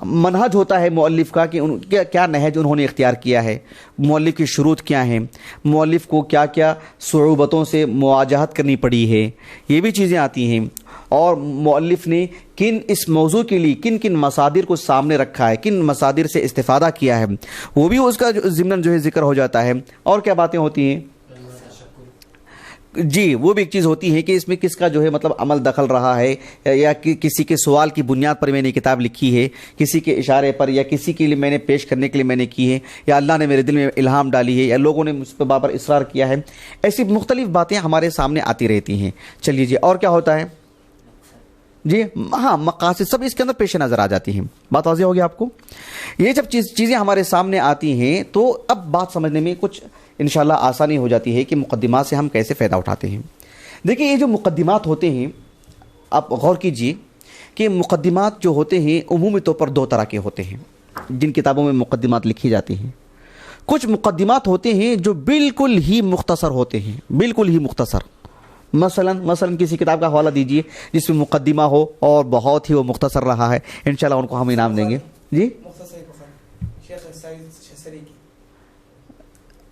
منہج ہوتا ہے مؤلف کا کہ کیا نہج انہوں نے اختیار کیا ہے, مؤلف کی شروط کیا ہیں, مؤلف کو کیا کیا صعوبتوں سے مواجہت کرنی پڑی ہے, یہ بھی چیزیں آتی ہیں. اور مؤلف نے اس موضوع کے لیے کن مصادر کو سامنے رکھا ہے, کن مصادر سے استفادہ کیا ہے, وہ بھی اس کا ضمن جو ہے ذکر ہو جاتا ہے. اور کیا باتیں ہوتی ہیں جی, وہ بھی ایک چیز ہوتی ہے کہ اس میں کس کا جو ہے مطلب عمل دخل رہا ہے, یا کسی کے سوال کی بنیاد پر میں نے کتاب لکھی ہے, کسی کے اشارے پر, یا کسی کے لیے میں نے پیش کرنے کے لیے میں نے کی ہے, یا اللہ نے میرے دل میں الہام ڈالی ہے, یا لوگوں نے مجھ پہ بابر اصرار کیا ہے. ایسی مختلف باتیں ہمارے سامنے آتی رہتی ہیں. چلیے جی, اور کیا ہوتا ہے جی, ہاں مقاصد سب اس کے اندر پیش نظر آ جاتی ہیں. بات واضح ہوگی آپ کو. یہ جب چیزیں ہمارے سامنے آتی ہیں تو اب بات سمجھنے میں کچھ انشاءاللہ آسانی ہو جاتی ہے کہ مقدمات سے ہم کیسے فائدہ اٹھاتے ہیں. دیکھیں, یہ جو مقدمات ہوتے ہیں, آپ غور کیجئے کہ مقدمات جو ہوتے ہیں عمومی طور پر 2 طرح کے ہوتے ہیں جن کتابوں میں مقدمات لکھی جاتی ہیں. کچھ مقدمات ہوتے ہیں جو بالکل ہی مختصر ہوتے ہیں, بالکل ہی مختصر. مثلا کسی کتاب کا حوالہ دیجئے جس میں مقدمہ ہو اور بہت ہی وہ مختصر رہا ہے, انشاءاللہ ان کو ہم انعام دیں گے. جی,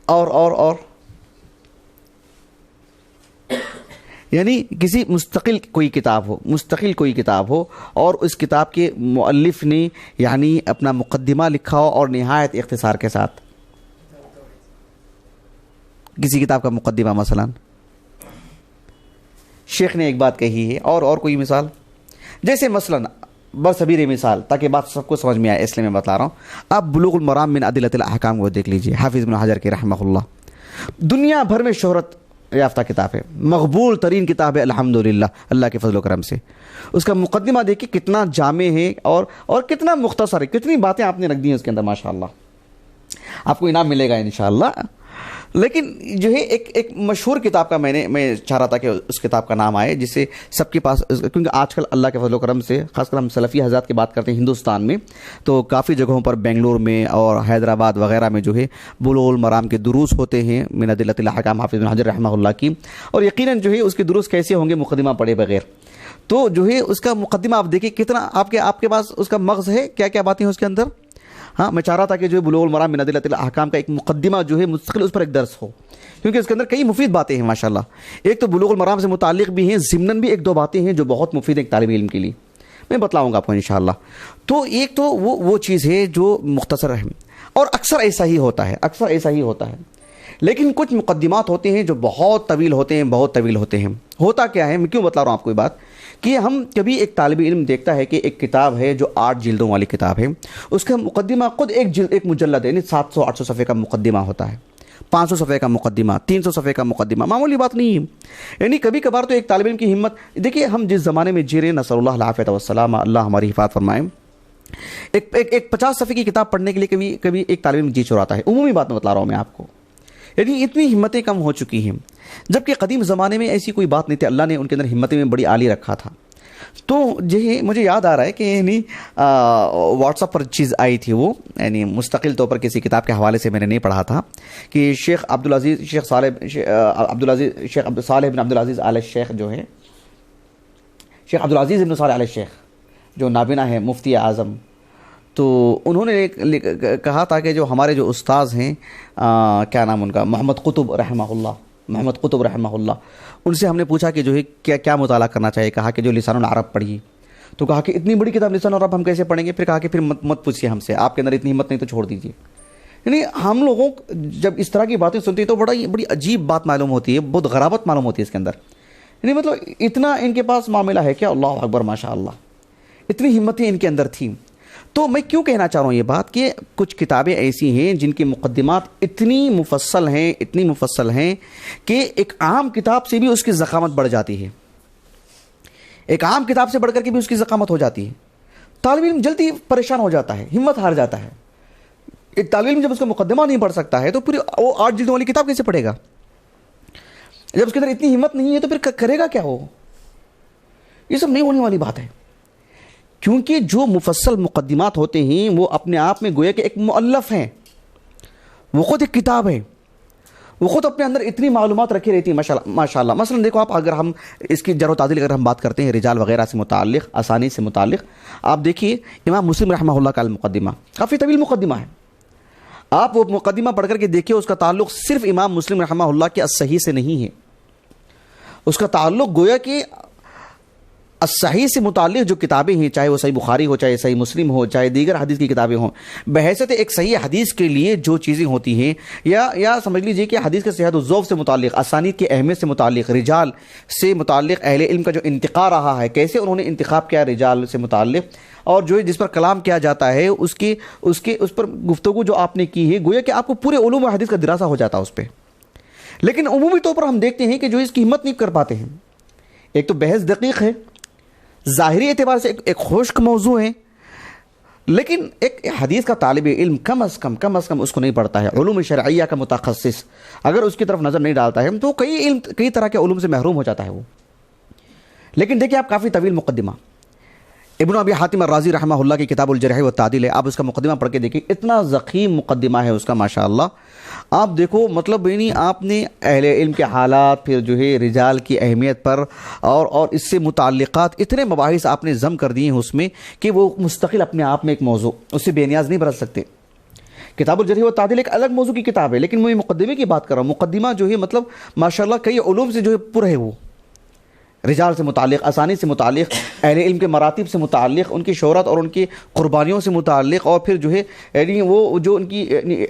اور یعنی کسی مستقل کوئی کتاب ہو اور اس کتاب کے مؤلف نے یعنی اپنا مقدمہ لکھا ہو اور نہایت اختصار کے ساتھ. کسی کتاب کا مقدمہ مثلا شیخ نے ایک بات کہی ہے, اور کوئی مثال, جیسے مثلا برصغیر مثال, تاکہ بات سب کو سمجھ میں آئے اس لیے میں بتا رہا ہوں. آپ بلوغ المرام من ادلۃ الاحکام کو دیکھ لیجئے, حافظ ابن حجر کے رحمہ اللہ. دنیا بھر میں شہرت یافتہ کتاب ہے، مقبول ترین کتاب ہے الحمدللہ اللہ کے فضل و کرم سے۔ اس کا مقدمہ دیکھیے کتنا جامع ہے اور کتنا مختصر ہے، کتنی باتیں آپ نے رکھ دی ہیں اس کے اندر، ماشاءاللہ آپ کو انعام ملے گا انشاءاللہ۔ لیکن جو ہے ایک مشہور کتاب کا میں چاہ رہا تھا کہ اس کتاب کا نام آئے، جس سے سب کے پاس، کیونکہ آج کل اللہ کے فضل و کرم سے خاص کر ہم سلفی حضرات کی بات کرتے ہیں ہندوستان میں، تو کافی جگہوں پر بنگلور میں اور حیدرآباد وغیرہ میں جو ہے بلوغ المرام کے دروس ہوتے ہیں من ادلۃ الاحکام حافظ بن حجر رحمہ اللہ کی، اور یقیناً جو ہے اس کے دروس کیسے ہوں گے مقدمہ پڑھے بغیر؟ تو جو ہے اس کا مقدمہ آپ دیکھیں کتنا آپ کے پاس اس کا مغز ہے، کیا کیا باتیں ہیں اس کے اندر۔ ہاں میں چاہ رہا تھا کہ جو ہے بلوغ المرام من ادلۃ الاحکام کا ایک مقدمہ جو ہے مستقل اس پر ایک درس ہو، کیونکہ اس کے اندر کئی مفید باتیں ہیں ماشاءاللہ۔ ایک تو بلوغ المرام سے متعلق بھی ہیں، ضمناً بھی ایک دو باتیں ہیں جو بہت مفید ہیں ایک طالب علم کے لیے، میں بتلاؤں گا آپ کو انشاءاللہ۔ تو ایک تو وہ چیز ہے جو مختصر ہے، اور اکثر ایسا ہی ہوتا ہے، لیکن کچھ مقدمات ہوتے ہیں جو بہت طویل ہوتے ہیں۔ ہوتا کیا ہے، میں کیوں بتلا رہا ہوں آپ کو یہ بات، کہ ہم کبھی ایک طالب علم دیکھتا ہے کہ ایک کتاب ہے جو 8 جلدوں والی کتاب ہے، اس کا مقدمہ خود ایک مجلد ہے، یعنی 700-800 صفحے کا مقدمہ ہوتا ہے، 500 صفحے کا مقدمہ، 300 صفحے کا مقدمہ، معمولی بات نہیں ہے۔ یعنی کبھی کبھار تو ایک طالب علم کی ہمت، دیکھیے ہم جس زمانے میں جی رہے ہیں، نسأل اللہ العافیۃ والسلامہ، اللہ ہماری حفاظت فرمائے، ایک 50 صفحے کی کتاب پڑھنے کے لیے کبھی ایک طالب علم جی چراتا ہے، عمومی بات میں بتلا رہا ہوں میں آپ کو۔ یعنی اتنی ہمتیں کم ہو چکی ہیں، جبکہ قدیم زمانے میں ایسی کوئی بات نہیں تھی، اللہ نے ان کے اندر ہمتیں میں بڑی عالی رکھا تھا۔ تو یہ مجھے یاد آ رہا ہے کہ یعنی واٹس ایپ پر چیز آئی تھی، وہ یعنی مستقل طور پر کسی کتاب کے حوالے سے میں نے نہیں پڑھا تھا، کہ شیخ صالح بن عبدالعزیز آل الشیخ جو ہے، شیخ عبدالعزیز بن صالح آل الشیخ جو نابینا ہے مفتی اعظم، تو انہوں نے کہا تھا کہ جو ہمارے جو استاذ ہیں، کیا نام ان کا، محمد قطب رحمہ اللہ، ان سے ہم نے پوچھا کہ جو ہے کیا مطالعہ کرنا چاہیے، کہا کہ جو لسان العرب پڑھیے، تو کہا کہ اتنی بڑی کتاب لسان العرب ہم کیسے پڑھیں گے، پھر کہا کہ پھر مت پوچھیے ہم سے، آپ کے اندر اتنی ہمت نہیں تو چھوڑ دیجیے۔ یعنی ہم لوگوں جب اس طرح کی باتیں سنتے ہیں تو بڑی عجیب بات معلوم ہوتی ہے، بہت غرابت معلوم ہوتی ہے اس کے اندر، یعنی مطلب اتنا ان کے پاس معاملہ ہے کیا، اللہ اکبر ماشاء اللہ، اتنی ہمتیں ان کے اندر تھیں۔ تو میں کیوں کہنا چاہ رہا ہوں یہ بات، کہ کچھ کتابیں ایسی ہیں جن کی مقدمات اتنی مفصل ہیں کہ ایک عام کتاب سے بھی اس کی ضخامت بڑھ جاتی ہے، ایک عام کتاب سے بڑھ کر کے بھی اس کی ضخامت ہو جاتی ہے۔ طالب علم جلدی پریشان ہو جاتا ہے، ہمت ہار جاتا ہے۔ ایک طالب علم جب اس کا مقدمہ نہیں پڑھ سکتا ہے تو پھر وہ 8 جلدوں والی کتاب کیسے پڑھے گا؟ جب اس کے اندر اتنی ہمت نہیں ہے تو پھر کرے گا کیا ہو؟ یہ سب نہیں ہونے والی بات ہے، کیونکہ جو مفصل مقدمات ہوتے ہیں وہ اپنے آپ میں گویا کہ ایک مؤلف ہیں، وہ خود ایک کتاب ہے، وہ خود اپنے اندر اتنی معلومات رکھی رہتی ہیں ماشاء اللہ۔ مثلا دیکھو آپ، اگر ہم اس کی جر و تعدیل اگر ہم بات کرتے ہیں رجال وغیرہ سے متعلق، اسانید سے متعلق، آپ دیکھیے امام مسلم رحمہ اللہ کا المقدمہ کافی طویل مقدمہ ہے، آپ وہ مقدمہ پڑھ کر کے دیکھیے، اس کا تعلق صرف امام مسلم رحمہ اللہ کے الصحیح سے نہیں ہے، اس کا تعلق گویا کہ الصحیح سے متعلق جو کتابیں ہیں، چاہے وہ صحیح بخاری ہو، چاہے صحیح مسلم ہو، چاہے دیگر حدیث کی کتابیں ہوں، بحیثیت ایک صحیح حدیث کے لیے جو چیزیں ہوتی ہیں، یا سمجھ لیجئے کہ حدیث کے صحت و ذوق سے متعلق، اسانید کی اہمیت سے متعلق، رجال سے متعلق اہل علم کا جو انتقاء رہا ہے، کیسے انہوں نے انتخاب کیا رجال سے متعلق، اور جو جس پر کلام کیا جاتا ہے اس پر گفتگو جو آپ نے کی ہے، گویا کہ آپ کو پورے علوم و حدیث کا دراسہ ہو جاتا ہے اس پہ۔ لیکن عمومی طور پر ہم دیکھتے ہیں کہ جو اس کی ہمت نہیں کر پاتے ہیں، ایک تو بحث دقیق ہے، ظاہری اعتبار سے ایک خشک موضوع ہے، لیکن ایک حدیث کا طالب علم کم از کم اس کو نہیں پڑھتا ہے، علوم شرعیہ کا متخصص اگر اس کی طرف نظر نہیں ڈالتا ہے تو کئی طرح کے علوم سے محروم ہو جاتا ہے وہ۔ لیکن دیکھیں آپ، کافی طویل مقدمہ، ابن ابی حاتم الرازی رحمہ اللہ کی کتاب الجرح والتعدیل ہے، آپ اس کا مقدمہ پڑھ کے دیکھیں، اتنا ضخیم مقدمہ ہے اس کا ماشاءاللہ۔ آپ دیکھو مطلب یعنی آپ نے اہل علم کے حالات، پھر جو ہے رجال کی اہمیت پر اور اس سے متعلقات اتنے مباحث آپ نے ضم کر دیے ہیں اس میں کہ وہ مستقل اپنے آپ میں ایک موضوع، اس سے بے نیاز نہیں برت سکتے۔ کتاب الجرح والتعدیل ایک الگ موضوع کی کتاب ہے، لیکن میں مقدمے کی بات کر رہا ہوں، مقدمہ جو ہے مطلب ماشاءاللہ کئی علوم سے جو ہے پر ہے، وہ رجال سے متعلق، اسانید سے متعلق، اہل علم کے مراتب سے متعلق، ان کی شہرت اور ان کی قربانیوں سے متعلق، اور پھر جو ہے یعنی وہ جو ان کی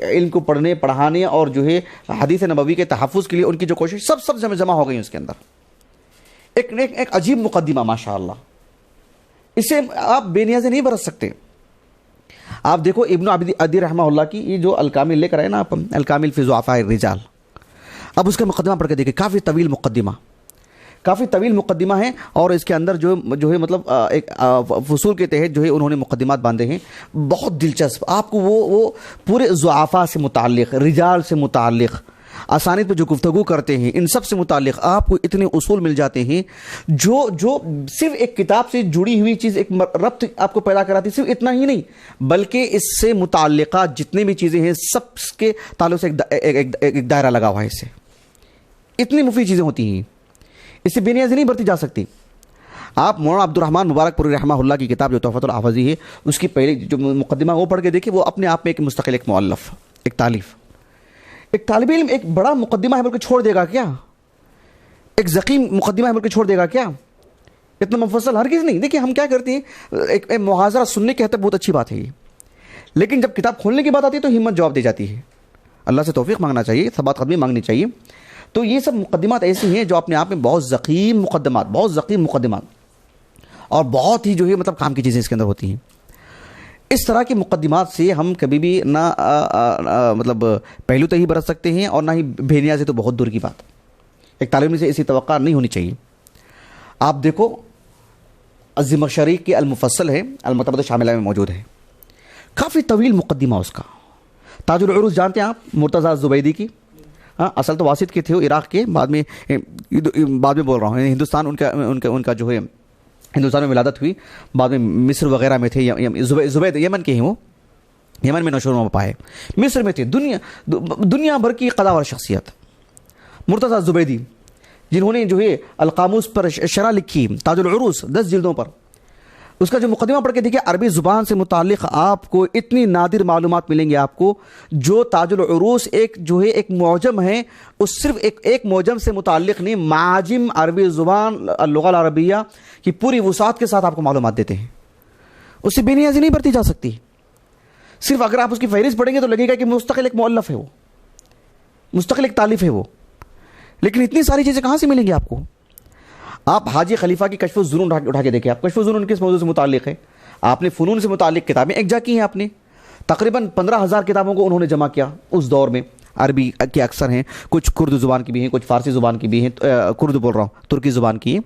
علم کو پڑھانے اور جو ہے حدیث نبوی کے تحفظ کے لیے ان کی جو کوشش سب جمع ہو گئی اس کے اندر، ایک عجیب مقدمہ ماشاءاللہ، اس سے آپ بے نیازی نہیں برت سکتے۔ آپ دیکھو ابن عدی رحمہ اللہ کی یہ جو الکامل لے کر آئے نا آپ، الکامل فی ضعفاء الرجال، اب اس کا مقدمہ پڑھ کے دیکھیں، کافی طویل مقدمہ ہے، اور اس کے اندر جو ہے مطلب ایک فصول کے تحت جو ہے انہوں نے مقدمات باندھے ہیں بہت دلچسپ. آپ کو وہ پورے ضعفاء سے متعلق، رجال سے متعلق، اسانید پہ جو گفتگو کرتے ہیں، ان سب سے متعلق آپ کو اتنے اصول مل جاتے ہیں جو صرف ایک کتاب سے جڑی ہوئی چیز ایک ربط آپ کو پیدا کراتی. صرف اتنا ہی نہیں بلکہ اس سے متعلقہ جتنے بھی چیزیں ہیں سب کے تعلق سے ایک دائرہ لگا ہوا ہے. اس سے اتنی مفید چیزیں ہوتی ہیں، اس سے بے نیازی نہیں برتی جا سکتی. آپ مولانا عبد الرحمن مبارک پوری رحمہ اللہ کی کتاب جو تحفۃ الحفظی ہے، اس کی پہلی جو مقدمہ وہ پڑھ کے دیکھیں، وہ اپنے آپ میں ایک مستقل ایک مؤلف، ایک تالیف. ایک طالب علم ایک بڑا مقدمہ ہے بلکہ چھوڑ دے گا کیا؟ ایک ضخیم مقدمہ ہے بلکہ چھوڑ دے گا کیا؟ اتنا مفصل ہرگز نہیں. دیکھیں ہم کیا کرتے ہیں، ایک محاضرہ سننے کے حد تک بہت اچھی بات ہے یہ، لیکن جب کتاب کھولنے کی بات آتی ہے تو ہمت جواب دے جاتی ہے. اللہ سے توفیق مانگنا چاہیے، ثبات قدمی مانگنی چاہیے. تو یہ سب مقدمات ایسی ہیں جو اپنے آپ میں بہت ضخیم مقدمات اور بہت ہی جو ہے مطلب کام کی چیزیں اس کے اندر ہوتی ہیں. اس طرح کی مقدمات سے ہم کبھی بھی نہ مطلب پہلو تک ہی برت سکتے ہیں، اور نہ ہی بے نیازی، تو بہت دور کی بات. ایک طالب علم سے ایسی توقع نہیں ہونی چاہیے. آپ دیکھو الزمخشری کی المفصل ہے، المکتبۃ شاملہ میں موجود ہے، کافی طویل مقدمہ اس کا. تاج العروض جانتے ہیں آپ، مرتضیٰ الزبیدی کی. اصل تو واسط کے تھے وہ، عراق کے، بعد میں بول رہا ہوں، ہندوستان ان کا جو ہے ہندوستان میں ولادت ہوئی، بعد میں مصر وغیرہ میں تھے. زبید یمن کے ہیں، وہ یمن میں نشو و نما پائے، مصر میں تھے. دنیا بھر کی قداور شخصیت مرتضیٰ الزبیدی، جنہوں نے جو ہے القاموس پر شرح لکھی، تاج العروض 10 جلدوں پر. اس کا جو مقدمہ پڑھ کے دیکھیں، عربی زبان سے متعلق آپ کو اتنی نادر معلومات ملیں گے آپ کو. جو تاج العروض ایک جو ہے ایک معجم ہے، اس صرف ایک معجم سے متعلق نہیں، معاجم عربی زبان اللغہ العربیہ کی پوری وسعت کے ساتھ آپ کو معلومات دیتے ہیں. اس سے بے نیازی نہیں برتی جا سکتی. صرف اگر آپ اس کی فہرست پڑھیں گے تو لگے گا کہ مستقل ایک مؤلف ہے، وہ مستقل ایک تالیف ہے وہ. لیکن اتنی ساری چیزیں کہاں سے ملیں گی آپ کو؟ آپ حاجی خلیفہ کی کشف الظنون اٹھا کے دیکھیں. آپ کشف الظنون کس موضوع سے متعلق ہے؟ آپ نے فنون سے متعلق کتابیں ایک جا کی ہیں. آپ نے تقریباً 15,000 کتابوں کو انہوں نے جمع کیا اس دور میں. عربی کے اکثر ہیں، کچھ کرد زبان کی بھی ہیں، کچھ فارسی زبان کی بھی ہیں، کرد بول رہا ہوں، ترکی زبان کی.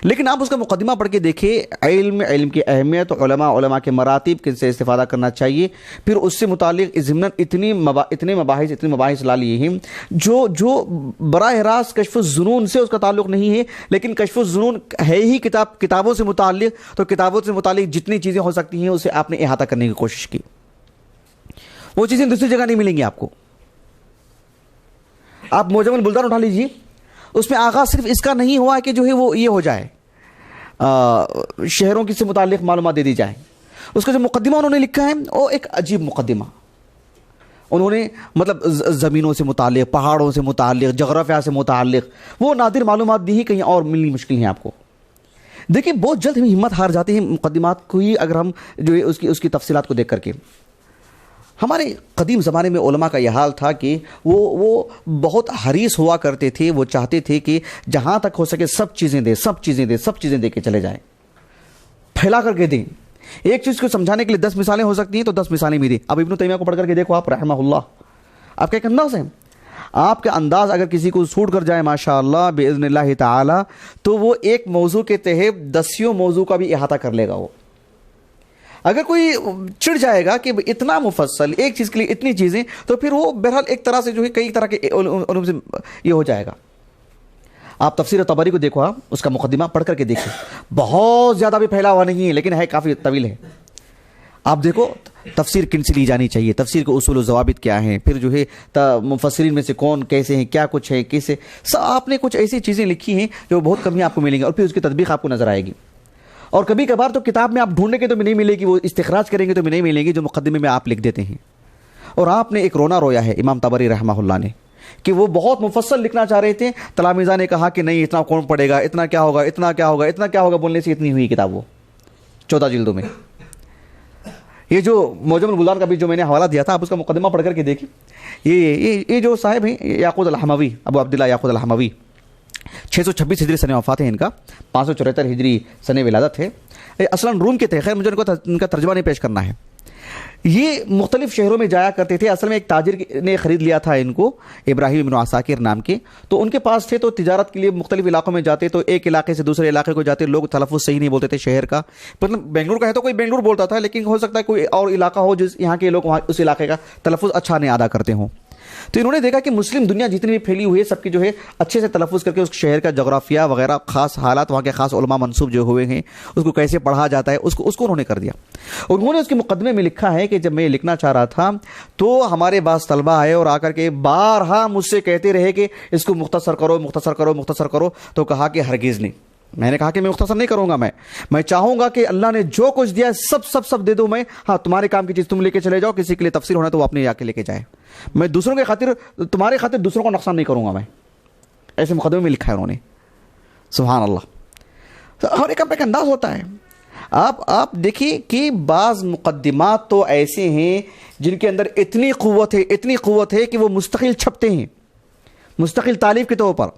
لیکن آپ اس کا مقدمہ پڑھ کے دیکھیں، علم کی اہمیت، علماء کے مراتب کن سے استفادہ کرنا چاہیے. پھر اس سے متعلق ضمن اتنے مباحث لا لیے ہیں جو براہ راست کشف الظنون سے اس کا تعلق نہیں ہے، لیکن کشف الظنون ہے ہی کتابوں سے متعلق. تو کتابوں سے متعلق جتنی چیزیں ہو سکتی ہیں اسے آپ نے احاطہ کرنے کی کوشش کی. وہ چیزیں دوسری جگہ نہیں ملیں گی آپ کو. آپ معجم البلدان اٹھا لیجیے، اس میں آغاز صرف اس کا نہیں ہوا کہ جو ہے وہ یہ ہو جائے، شہروں کی سے متعلق معلومات دے دی جائے. اس کا جو مقدمہ انہوں نے لکھا ہے وہ ایک عجیب مقدمہ. انہوں نے مطلب زمینوں سے متعلق، پہاڑوں سے متعلق، جغرافیہ سے متعلق وہ نادر معلومات دی ہیں، کہیں اور ملنی مشکل ہیں آپ کو. دیکھیں بہت جلد ہم ہمت ہار جاتے ہیں مقدمات کو ہی، اگر ہم جو ہے اس کی تفصیلات کو دیکھ کر کے. ہمارے قدیم زمانے میں علماء کا یہ حال تھا کہ وہ بہت حریص ہوا کرتے تھے. وہ چاہتے تھے کہ جہاں تک ہو سکے سب چیزیں دے کے چلے جائیں، پھیلا کر کے دیں. ایک چیز کو سمجھانے کے لیے 10 مثالیں ہو سکتی ہیں تو 10 مثالیں بھی دیں. اب ابن تیمیہ کو پڑھ کر کے دیکھو آپ رحمہ اللہ، آپ کا ایک انداز ہے. آپ کا انداز اگر کسی کو سوٹ کر جائے ماشاءاللہ باذن اللہ تعالی، تو وہ ایک موضوع کے تحت 10 موضوع کا بھی احاطہ کر لے گا. وہ اگر کوئی چڑ جائے گا کہ اتنا مفصل ایک چیز کے لیے اتنی چیزیں، تو پھر وہ بہرحال ایک طرح سے جو ہے کئی طرح کے علوم سے یہ ہو جائے گا. آپ تفسیر طبری کو دیکھو، آپ اس کا مقدمہ پڑھ کر کے دیکھیں، بہت زیادہ بھی پھیلا ہوا نہیں ہے لیکن ہے کافی طویل ہے. آپ دیکھو تفسیر کن سے لی جانی چاہیے، تفسیر کے اصول و ضوابط کیا ہیں، پھر جو ہے مفسرین میں سے کون کیسے ہیں، کیا کچھ ہے کیسے. آپ نے کچھ ایسی چیزیں لکھی ہیں جو بہت کم ہی آپ کو ملیں گی، اور پھر اس کی تطبیق آپ کو نظر آئے گی. اور کبھی کبھار تو کتاب میں آپ ڈھونڈیں گے تو نہیں ملے گی، وہ استخراج کریں گے تو نہیں ملے گی جو مقدمے میں آپ لکھ دیتے ہیں. اور آپ نے ایک رونا رویا ہے امام طبری رحمہ اللہ نے کہ وہ بہت مفصل لکھنا چاہ رہے تھے. تلامذہ نے کہا کہ نہیں، اتنا کون پڑھے گا، اتنا کیا ہوگا بولنے سے اتنی ہوئی کتاب وہ 14 جلدوں میں. یہ جو معجم البلدان کا بھی جو میں نے حوالہ دیا تھا، آپ اس کا مقدمہ پڑھ کر کے دیکھیں. یہ جو صاحب ہیں یعقوب الحموی، ابو عبداللہ یعقوب الحموی، 626 ہجری سن وفات ہے ان کا، 574 ہجری سن ولادت ہے. اصلاً روم کے تھے، خیر مجھے ان کا ترجمہ نہیں پیش کرنا ہے. یہ مختلف شہروں میں جایا کرتے تھے. اصل میں ایک تاجر نے خرید لیا تھا ان کو، ابراہیم ابن عساکر نام کے، تو ان کے پاس تھے، تو تجارت کے لیے مختلف علاقوں میں جاتے، تو ایک علاقے سے دوسرے علاقے کو جاتے، لوگ تلفظ صحیح نہیں بولتے تھے شہر کا. مطلب بنگلور کا ہے تو کوئی بنگلور بولتا تھا، لیکن ہو سکتا ہے کوئی اور علاقہ ہو جس یہاں کے لوگ وہاں اس علاقے کا تلفظ اچھا نہیں ادا کرتے ہوں. تو انہوں نے دیکھا کہ مسلم دنیا جتنی بھی پھیلی ہوئی ہے سب کی جو ہے اچھے سے تلفظ کر کے اس شہر کا جغرافیہ وغیرہ، خاص حالات، وہاں کے خاص علماء منصوب جو ہوئے ہیں، اس کو کیسے پڑھا جاتا ہے، اس کو انہوں نے کر دیا. اور انہوں نے اس کے مقدمے میں لکھا ہے کہ جب میں یہ لکھنا چاہ رہا تھا تو ہمارے بعض طلبہ آئے اور آ کر کے بارہا مجھ سے کہتے رہے کہ اس کو مختصر کرو مختصر کرو مختصر کرو. تو کہا کہ ہرگز نہیں. میں نے کہا کہ میں مختصر نہیں کروں گا، میں چاہوں گا کہ اللہ نے جو کچھ دیا سب دے دوں میں. ہاں تمہارے کام کی چیز تم لے کے چلے جاؤ، کسی کے لیے تفسیر ہونا تو وہ اپنے جا کے لے کے جائے. میں دوسروں کے خاطر، تمہارے خاطر دوسروں کو نقصان نہیں کروں گا میں. ایسے مقدمے میں لکھا ہے انہوں نے. سبحان اللہ. تو ہر ایک کا ایک انداز ہوتا ہے. آپ دیکھیے کہ بعض مقدمات تو ایسے ہیں جن کے اندر اتنی قوت ہے کہ وہ مستقل چھپتے ہیں، مستقل تالیف کے طور پر.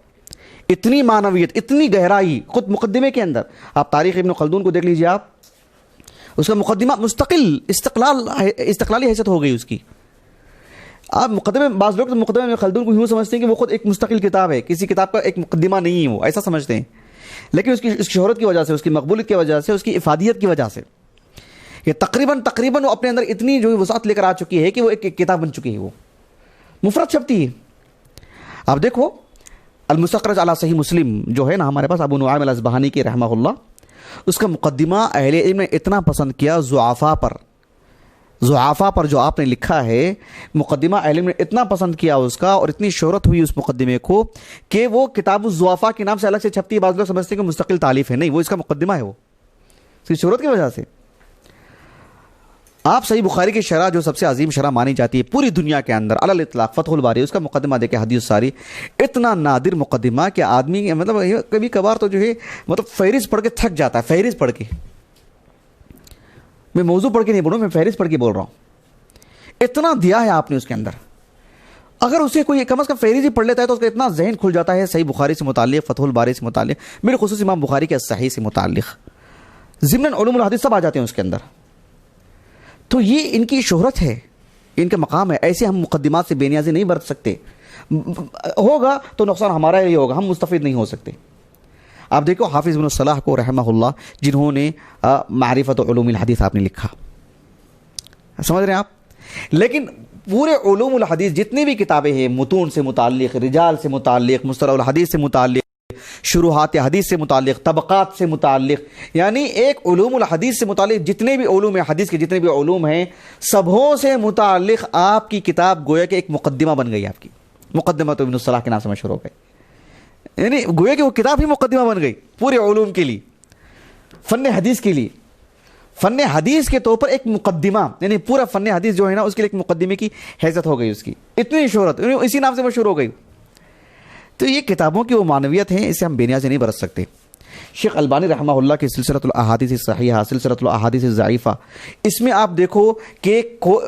اتنی معنویت، اتنی گہرائی خود مقدمے کے اندر. آپ تاریخ ابن خلدون کو دیکھ لیجئے، آپ اس کا مقدمہ مستقل استقلالی حیثیت ہو گئی اس کی. آپ مقدمے، بعض لوگ مقدمے ابن خلدون کو یوں سمجھتے ہیں کہ وہ خود ایک مستقل کتاب ہے، کسی کتاب کا ایک مقدمہ نہیں ہے، وہ ایسا سمجھتے ہیں. لیکن اس کی شہرت کی وجہ سے، اس کی مقبولیت کی وجہ سے، اس کی افادیت کی وجہ سے یہ تقریباً وہ اپنے اندر اتنی جو وسعت لے کر آ چکی ہے کہ وہ ایک کتاب بن چکی ہے، وہ مفرد چھپتی ہے. آپ دیکھو المستخرج علی صحیح مسلم جو ہے نا ہمارے پاس، ابو نعیم الاصبہانی کی رحمہ اللہ، اس کا مقدمہ اہل علم نے اتنا پسند کیا، ضعفاء پر جو آپ نے لکھا ہے مقدمہ، اہل علم نے اتنا پسند کیا اس کا، اور اتنی شہرت ہوئی اس مقدمے کو کہ وہ کتاب الضعفاء کے نام سے الگ سے چھپتی ہے. بعض لوگ سمجھتے ہیں کہ مستقل تالیف ہے، نہیں، وہ اس کا مقدمہ ہے، وہ اس کی شہرت کی وجہ سے. آپ صحیح بخاری کی شرح جو سب سے عظیم شرح مانی جاتی ہے پوری دنیا کے اندر علی الاطلاق، فتح الباری، اس کا مقدمہ دیکھیں حدیث ساری. اتنا نادر مقدمہ کہ آدمی مطلب کبھی کبھار تو جو ہے مطلب فہرست پڑھ کے تھک جاتا ہے. فہرست پڑھ کے، میں موضوع پڑھ کے نہیں بول رہا ہوں، میں فہرست پڑھ کے بول رہا ہوں. اتنا دیا ہے آپ نے اس کے اندر. اگر اسے کوئی کم از کم فہرست ہی پڑھ لیتا ہے تو اس کا اتنا ذہن کھل جاتا ہے صحیح بخاری سے متعلق، فتح الباری سے متعلق، میرے خصوص امام بخاری کے صحیح سے متعلق، ضمن علوم الحدیث سب آ جاتے ہیں اس کے اندر. تو یہ ان کی شہرت ہے، ان کا مقام ہے. ایسے ہم مقدمات سے بے نیازی نہیں برت سکتے. ہوگا تو نقصان ہمارا ہی ہوگا، ہم مستفید نہیں ہو سکتے. آپ دیکھو حافظ ابن الصلاح کو رحمہ اللہ، جنہوں نے معرفت علوم الحدیث آپ نے لکھا، سمجھ رہے ہیں آپ. لیکن پورے علوم الحدیث جتنی بھی کتابیں ہیں، متون سے متعلق، رجال سے متعلق، مصطلح الحدیث سے متعلق، شروحات حدیث سے متعلق، طبقات سے متعلق، یعنی ایک علوم الحدیث سے متعلق جتنے بھی علوم حدیث کے جتنے بھی علوم ہیں سبوں سے متعلق آپ کی کتاب گویا کہ ایک مقدمہ بن گئی. آپ کی مقدمہ تو ابن الصلاح کے نام سے مشہور ہو گئی، یعنی گویا کہ وہ کتاب ہی مقدمہ بن گئی پورے علوم کے لیے، فن حدیث کے لیے. فن حدیث کے طور پر ایک مقدمہ، یعنی پورا فن حدیث جو ہے نا اس کے لیے ایک مقدمے کی حیثیت ہو گئی، اس کی اتنی شہرت اسی نام سے مشہور ہو گئی. تو یہ کتابوں کی وہ معنویت ہیں، اسے ہم بے نیازی نہیں برت سکتے. شیخ البانی رحمہ اللہ کی سلسلۃ الاحادیث الصحیحہ، سلسلۃ الاحادیث الضعیفہ، اس میں آپ دیکھو کہ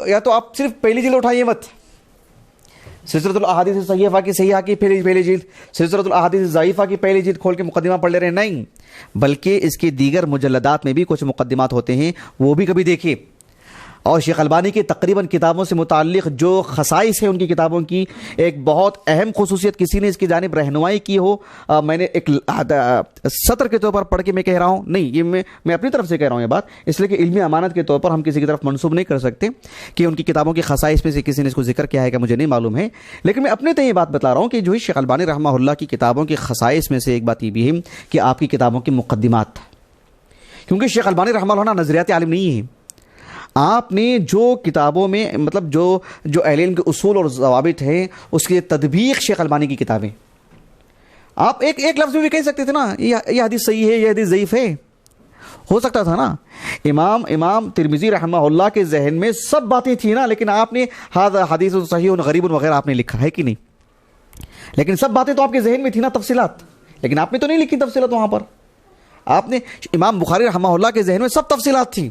یا تو آپ صرف پہلی جلد اٹھائیے مت، سلسلۃ الاحادیث الصحیحہ کی صحیحہ کی پہلی جلد، سلسلۃ الاحادیث الضعیفہ کی پہلی جلد کھول کے مقدمہ پڑھ لے رہے ہیں، نہیں، بلکہ اس کے دیگر مجلدات میں بھی کچھ مقدمات ہوتے ہیں، وہ بھی کبھی دیکھیے. اور شیخ البانی کی تقریباً کتابوں سے متعلق جو خصائص ہیں ان کی کتابوں کی، ایک بہت اہم خصوصیت کسی نے اس کی جانب رہنمائی کی ہو، میں نے ایک سطر کے طور پر پڑھ کے میں کہہ رہا ہوں نہیں، یہ میں اپنی طرف سے کہہ رہا ہوں یہ بات، اس لیے کہ علمی امانت کے طور پر ہم کسی کی طرف منسوب نہیں کر سکتے کہ ان کی کتابوں کی خصائص میں سے کسی نے اس کو ذکر کیا ہے کہ مجھے نہیں معلوم ہے. لیکن میں اپنے تئیں یہ بات بتا رہا ہوں کہ جو شیخ البانی رحمہ اللہ کی کتابوں کی خصائص میں سے ایک بات یہ بھی ہے کہ آپ کی کتابوں کی مقدمات، کیونکہ شیخ البانی رحمہ اللہ نظریاتی عالم نہیں ہے. آپ نے جو کتابوں میں مطلب جو اہل علم کے اصول اور ضوابط ہیں اس کی تطبیق شیخ البانی کی کتابیں، آپ ایک لفظ میں بھی کہہ سکتے تھے نا یہ حدیث صحیح ہے، یہ حدیث ضعیف ہے، ہو سکتا تھا نا. امام ترمذی رحمہ اللہ کے ذہن میں سب باتیں تھیں نا، لیکن آپ نے ھذا حدیث صحیح غریب وغیرہ آپ نے لکھا ہے کہ نہیں، لیکن سب باتیں تو آپ کے ذہن میں تھی نا، تفصیلات، لیکن آپ نے تو نہیں لکھی تفصیلات وہاں پر. آپ نے امام بخاری رحمہ اللہ کے ذہن میں سب تفصیلات تھیں،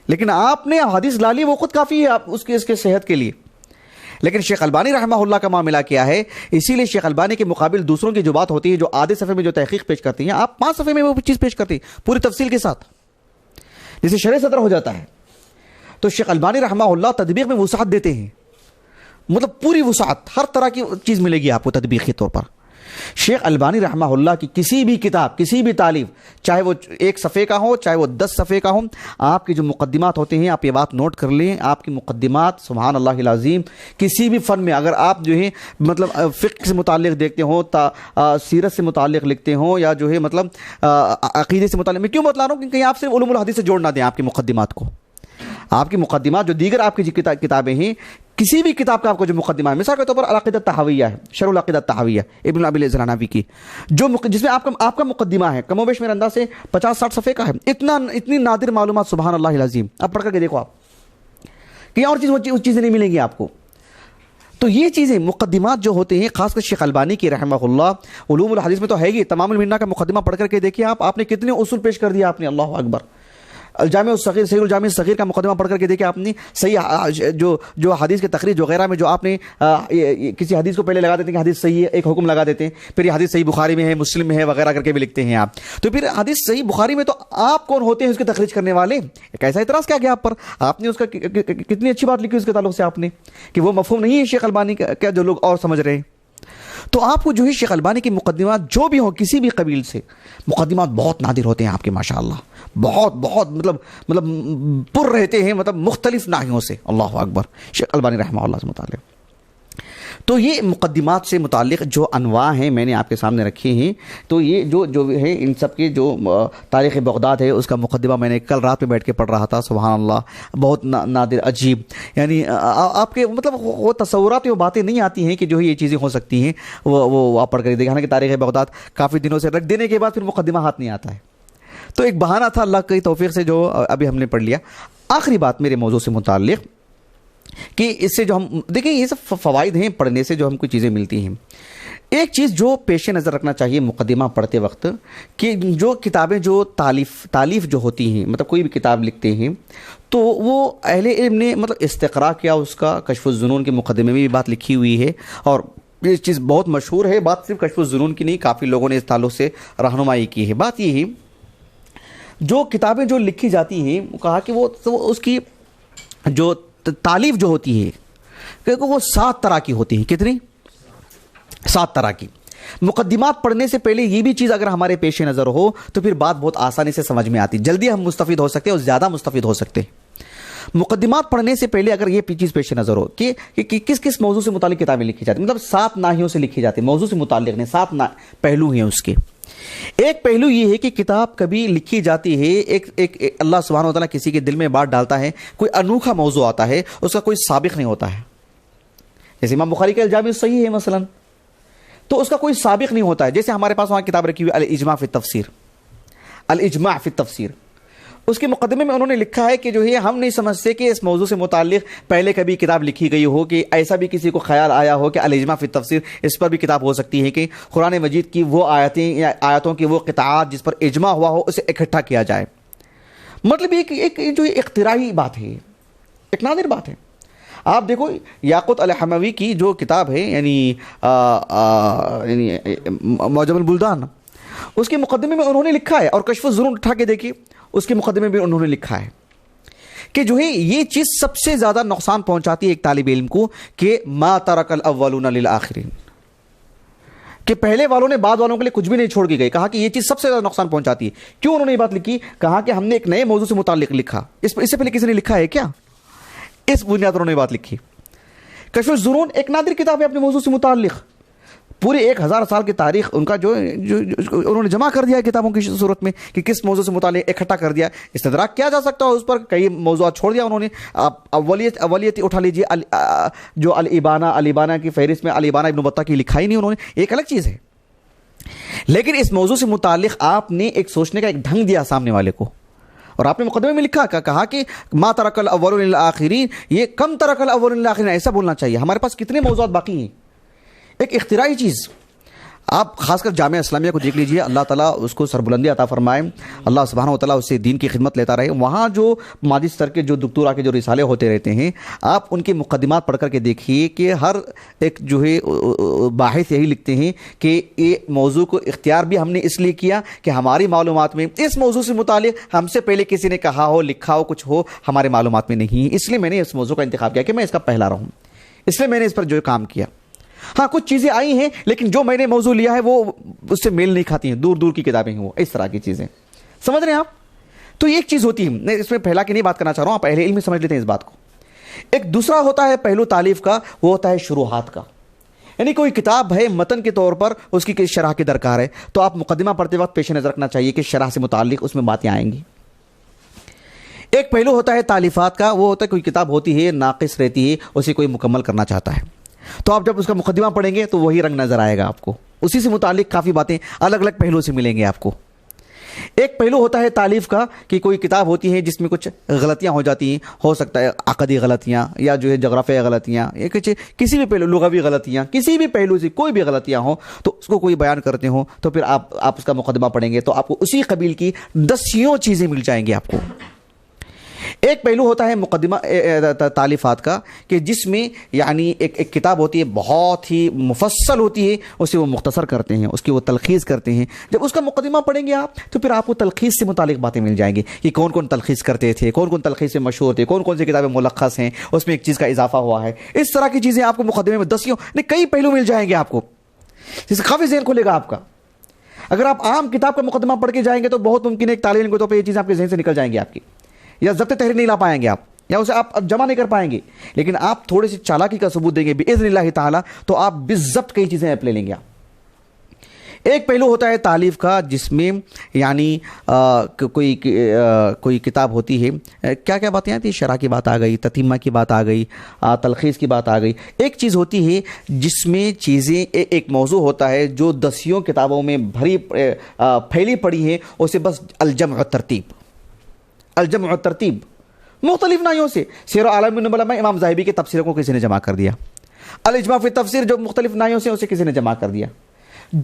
لیکن آپ نے حدیث لالی، وہ خود کافی ہے اس کے صحت کے لیے. لیکن شیخ البانی رحمہ اللہ کا معاملہ کیا ہے، اسی لیے شیخ البانی کے مقابل دوسروں کی جو بات ہوتی ہے، جو آدھے صفحے میں جو تحقیق پیش کرتی ہیں، آپ 5 صفحے میں وہ چیز پیش کرتی ہیں پوری تفصیل کے ساتھ. جیسے شرح صدر ہو جاتا ہے تو شیخ البانی رحمہ اللہ تطبیق میں وسعت دیتے ہیں، مطلب پوری وسعت، ہر طرح کی چیز ملے گی آپ کو تطبیق کے طور پر۔ شیخ البانی رحمہ اللہ کی کسی بھی کتاب، کسی بھی تالیف، چاہے وہ 1 صفحے کا ہو چاہے وہ 10 صفحے کا ہو، آپ کے جو مقدمات ہوتے ہیں آپ یہ بات نوٹ کر لیں، آپ کی مقدمات سبحان اللہ العظیم کسی بھی فن میں، اگر آپ جو ہے مطلب فقہ سے متعلق دیکھتے ہوں، سیرت سے متعلق لکھتے ہوں، یا جو ہے مطلب عقیدے سے متعلق، میں کیوں بتلا رہا ہوں کہ کہیں آپ صرف علوم الحدیث سے جوڑ نہ دیں آپ کی مقدمات کو۔ آپ کی مقدمات جو دیگر آپ کی کتابیں ہیں، کسی بھی کتاب کا آپ کو جو مقدمہ ہے، مثال کے طور پر العقیدہ الطحاویہ ہے، شرح العقیدہ الطحاویہ ابن ابی العز الحنفی کی، جس میں آپ کا مقدمہ ہے کم و بیش میرے انداز سے 50-60 صفحے کا ہے، اتنی نادر معلومات سبحان اللہ العظیم، اب پڑھ کر کے دیکھو آپ، کہیں اور چیزیں نہیں ملیں گی آپ کو۔ تو یہ چیزیں مقدمات جو ہوتے ہیں، خاص کر شیخ البانی کی رحمہ اللہ علوم الحدیث میں تو ہے گی، تمام المنہ کا مقدمہ پڑھ کر کے دیکھیے آپ نے کتنے اصول پیش کر دیا آپ نے، اللہ اکبر۔ الجامع الصغیر، صحیح الجامع الصغیر کا مقدمہ پڑھ کر کے دیکھیں آپ نے، صحیح جو حدیث کے تخریج وغیرہ میں جو آپ نے کسی حدیث کو پہلے لگا دیتے ہیں کہ حدیث صحیح ہے، ایک حکم لگا دیتے ہیں، پھر یہ حدیث صحیح بخاری میں ہے، مسلم میں ہے وغیرہ کر کے بھی لکھتے ہیں آپ، تو پھر حدیث صحیح بخاری میں تو آپ کون ہوتے ہیں اس کے تخریج کرنے والے؟ ایک ایسا اعتراض کیا گیا آپ پر، آپ نے اس کا کتنی اچھی بات لکھی اس کے تعلق سے آپ نے، کہ وہ مفہوم نہیں ہے شیخ البانی کا جو لوگ اور سمجھ رہے ہیں۔ تو آپ کو جو ہے شیخ البانی کی مقدمات جو بھی ہوں کسی بھی قبیل سے، مقدمات بہت نادر ہوتے ہیں آپ کے ماشاءاللہ، بہت مطلب پر رہتے ہیں، مطلب مختلف ناحیوں سے، اللہ اکبر، شیخ البانی رحمہ اللہ سے متعلق۔ تو یہ مقدمات سے متعلق جو انواع ہیں میں نے آپ کے سامنے رکھے ہیں، تو یہ جو ہے ان سب کے جو تاریخ بغداد ہے اس کا مقدمہ میں نے کل رات میں بیٹھ کے پڑھ رہا تھا، سبحان اللہ، بہت نادر، عجیب، یعنی آپ کے مطلب وہ تصورات وہ باتیں نہیں آتی ہیں کہ جو یہ چیزیں ہو سکتی ہیں، وہ آپ پڑھ کر دیکھا نا کہ تاریخ بغداد کافی دنوں سے رکھ دینے کے بعد پھر مقدمہ ہاتھ نہیں آتا ہے، تو ایک بہانہ تھا اللہ کی توفیق سے جو ابھی ہم نے پڑھ لیا۔ آخری بات میرے موضوع سے متعلق کہ اس سے جو ہم دیکھیں یہ سب فوائد ہیں پڑھنے سے جو ہم کو چیزیں ملتی ہیں، ایک چیز جو پیش نظر رکھنا چاہیے مقدمہ پڑھتے وقت کہ جو کتابیں جو تالیف جو ہوتی ہیں، مطلب کوئی بھی کتاب لکھتے ہیں تو وہ اہل علم نے مطلب استقراء کیا، اس کا کشف الظنون کے مقدمے میں بھی بات لکھی ہوئی ہے، اور یہ چیز بہت مشہور ہے، بات صرف کشف الظنون کی نہیں، کافی لوگوں نے اس تعلق سے رہنمائی کی ہے۔ بات یہ ہے جو کتابیں جو لکھی جاتی ہیں، کہا کہ وہ اس کی جو تالیف جو ہوتی ہے کہ وہ 7 طرح کی ہوتی ہیں، کتنی؟ 7 طرح کی۔ مقدمات پڑھنے سے پہلے یہ بھی چیز اگر ہمارے پیش نظر ہو تو پھر بات بہت آسانی سے سمجھ میں آتی، جلدی ہم مستفید ہو سکتے ہیں اور زیادہ مستفید ہو سکتے ہیں۔ مقدمات پڑھنے سے پہلے اگر یہ چیز پیش نظر ہو کہ کس موضوع سے متعلق کتابیں لکھی جاتی ہیں، مطلب 7 ناحیوں سے لکھی جاتی ہیں، موضوع سے متعلق نہیں، 7 پہلو ہیں اس کے۔ ایک پہلو یہ ہے کہ کتاب کبھی لکھی جاتی ہے، ایک اللہ سبحانہ وتعالیٰ کسی کے دل میں بات ڈالتا ہے، کوئی انوکھا موضوع آتا ہے، اس کا کوئی سابق نہیں ہوتا ہے، جیسے امام بخاری کا الجامع الصحیح ہے مثلا، تو اس کا کوئی سابق نہیں ہوتا ہے، جیسے ہمارے پاس وہاں کتاب رکھی ہوئی الاجماع فی التفسیر، الاجماع فی التفسیر، اس کے مقدمے میں انہوں نے لکھا ہے کہ جو ہے ہم نہیں سمجھتے کہ اس موضوع سے متعلق پہلے کبھی کتاب لکھی گئی ہو، کہ ایسا بھی کسی کو خیال آیا ہو کہ الاجماع فی التفسیر اس پر بھی کتاب ہو سکتی ہے، کہ قرآن مجید کی وہ آیتیں یا آیتوں کی وہ قطعات جس پر اجماع ہوا ہو اسے اکٹھا کیا جائے۔ مطلب ایک جو اختراعی بات ہے، ایک نادر بات ہے۔ آپ دیکھو یاقوت الحموی کی جو کتاب ہے یعنی معجم البلدان، اس کے مقدمے میں انہوں نے لکھا ہے، اور کشف الظنون اٹھا کے دیکھیے اس کے مقدمے میں انہوں نے لکھا ہے کہ جو ہے یہ چیز سب سے زیادہ نقصان پہنچاتی ہے ایک طالب علم کو، کہ ما ترک الاولون للآخرین، کہ پہلے والوں نے بعد والوں کے لیے کچھ بھی نہیں چھوڑ کے گئے۔ کہا کہ یہ چیز سب سے زیادہ نقصان پہنچاتی ہے۔ کیوں انہوں نے یہ بات لکھی؟ کہا کہ ہم نے ایک نئے موضوع سے متعلق لکھا، اس سے پہلے کسی نے لکھا ہے کیا؟ اس بنیاد پر انہوں نے بات لکھی۔ کشف الظنون ایک نادر کتاب ہے اپنے موضوع سے متعلق، پورے 1000 سال کی تاریخ ان کا جو انہوں نے جمع کر دیا ہے کتابوں کی صورت میں، کہ کس موضوع سے متعلق اکٹھا کر دیا، استدراک کیا جا سکتا ہے اس پر، کئی موضوعات چھوڑ دیا انہوں نے۔ اولیت اٹھا لیجیے، جو الابانہ کی فہرست میں الابانہ ابن بطہ کی لکھائی نہیں انہوں نے، ایک الگ چیز ہے، لیکن اس موضوع سے متعلق آپ نے ایک سوچنے کا ایک ڈھنگ دیا سامنے والے کو، اور آپ نے مقدمے میں لکھا، کہا کہ ما ترک الاولون للآخرین، یہ کم ترک الاولون للآخرین، ایسا بولنا چاہیے۔ ہمارے پاس کتنے موضوعات باقی ہیں، ایک اختراعی چیز۔ آپ خاص کر جامعہ اسلامیہ کو دیکھ لیجئے، اللہ تعالیٰ اس کو سربلندی عطا فرمائے، اللہ سبحانہ و تعالیٰ اس سے دین کی خدمت لیتا رہے۔ وہاں جو مادی سطر کے جو دکتورا کے جو رسالے ہوتے رہتے ہیں، آپ ان کے مقدمات پڑھ کر کے دیکھیے کہ ہر ایک جو ہے باحث یہی لکھتے ہیں کہ یہ موضوع کو اختیار بھی ہم نے اس لیے کیا کہ ہماری معلومات میں اس موضوع سے متعلق ہم سے پہلے کسی نے کہا ہو، لکھا ہو، کچھ ہو، ہمارے معلومات میں نہیں ہے، اس لیے میں نے اس موضوع کا انتخاب کیا کہ میں اس کا پہلا رہوں، اس لیے میں نے اس پر جو کام کیا۔ ہاں کچھ چیزیں آئی ہیں لیکن جو میں نے موضوع لیا ہے وہ اس سے میل نہیں کھاتی ہیں، دور دور کی کتابیں ہیں وہ، اس طرح کی چیزیں، سمجھ رہے ہیں آپ؟ تو یہ ایک چیز ہوتی ہے، میں اس میں پھیلا کے نہیں بات کرنا چاہ رہا ہوں، آپ اہل علم سمجھ لیتے ہیں اس بات کو۔ ایک دوسرا ہوتا ہے پہلو تالیف کا، وہ ہوتا ہے شروحات کا، یعنی کوئی کتاب ہے متن کے طور پر اس کی شرح کی درکار ہے، تو آپ مقدمہ پڑھتے وقت پیش نظر رکھنا چاہیے کہ شرح سے متعلق اس میں باتیں آئیں گی۔ ایک پہلو ہوتا ہے تالیفات کا، وہ ہوتا ہے کوئی کتاب ہوتی ہے ناقص رہتی ہے، اسے کوئی مکمل کرنا چاہتا ہے، تو آپ جب اس کا مقدمہ پڑھیں گے تو وہی رنگ نظر آئے گا آپ کو، اسی سے متعلق کافی باتیں الگ الگ پہلو سے ملیں گے آپ کو۔ ایک پہلو ہوتا ہے تالیف کا کہ کوئی کتاب ہوتی ہے جس میں کچھ غلطیاں ہو جاتی ہیں، ہو سکتا ہے عقدی غلطیاں یا جو ہے جغرافیہ غلطیاں یا کچھ کسی بھی پہلو، لغوی غلطیاں، کسی بھی پہلو سے کوئی بھی غلطیاں ہوں تو اس کو کوئی بیان کرتے ہوں، تو پھر آپ اس کا مقدمہ پڑھیں گے تو آپ کو اسی قبیل کی دسیوں چیزیں مل جائیں گی آپ کو۔ ایک پہلو ہوتا ہے مقدمہ تالیفات کا کہ جس میں یعنی ایک کتاب ہوتی ہے بہت ہی مفصل ہوتی ہے، اسے وہ مختصر کرتے ہیں، اس کی وہ تلخیص کرتے ہیں۔ جب اس کا مقدمہ پڑھیں گے آپ تو پھر آپ کو تلخیص سے متعلق باتیں مل جائیں گی کہ کون کون تلخیص کرتے تھے، کون کون تلخیص سے مشہور تھے، کون کون سی کتابیں ملخص ہیں، اس میں ایک چیز کا اضافہ ہوا ہے، اس طرح کی چیزیں آپ کو مقدمے میں دسیوں نہیں کئی پہلو مل جائیں گے آپ کو، جس سے کافی ذہن کھلے گا آپ کا۔ اگر آپ عام کتاب کا مقدمہ پڑھ کے جائیں گے تو بہت ممکن ہے ایک طالب علم کے طور پہ یہ چیزیں آپ کے ذہن سے نکل جائیں گی آپ کی، یا ضبط تحریر نہیں لا پائیں گے آپ، یا اسے آپ جمع نہیں کر پائیں گے، لیکن آپ تھوڑی سی چالاکی کا ثبوت دیں گے باذن اللہ تعالی تو آپ بالضبط کئی چیزیں اپ لے لیں گے آپ۔ ایک پہلو ہوتا ہے تالیف کا جس میں یعنی کوئی کتاب ہوتی ہے، کیا کیا باتیں آتی ہیں، شرح کی بات آ گئی، تتیمہ کی بات آ گئی، تلخیص کی بات آ گئی۔ ایک چیز ہوتی ہے جس میں چیزیں ایک موضوع ہوتا ہے جو دسیوں کتابوں میں پھیلی پڑی ہے، اسے بس الجمع الجمع والترتیب مختلف نایوں سے، سیر اعلام النبلاء میں امام ذاہبی کے تفسیروں کو کسی نے جمع کر دیا، الاجماع فی تفسیر جو مختلف نایوں سے اسے کسی نے جمع کر دیا۔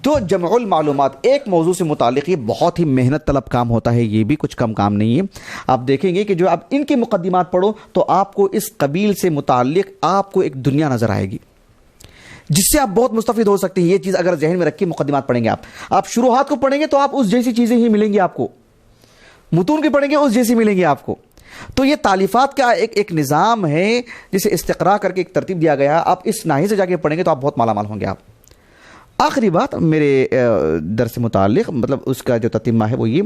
دو جمع المعلومات ایک موضوع سے متعلق، یہ بہت ہی محنت طلب کام ہوتا ہے، یہ بھی کچھ کم کام نہیں ہے۔ آپ دیکھیں گے کہ جو آپ ان کی مقدمات پڑھو تو آپ کو اس قبیل سے متعلق آپ کو ایک دنیا نظر آئے گی جس سے آپ بہت مستفید ہو سکتے ہیں۔ یہ چیز اگر ذہن میں رکھ کے مقدمات پڑھیں گے، آپ شروحات کو پڑھیں گے تو آپ اس جیسی چیزیں ہی ملیں گی آپ کو، متون کی پڑھیں گے اس جیسی ملیں گی آپ کو۔ تو یہ تالیفات کا ایک نظام ہے جسے استقراء کر کے ایک ترتیب دیا گیا ہے، آپ اس ناحیے سے جا کے پڑھیں گے تو آپ بہت مالا مال ہوں گے آپ۔ آخری بات میرے درس سے متعلق، مطلب اس کا جو تتمہ ہے وہ یہ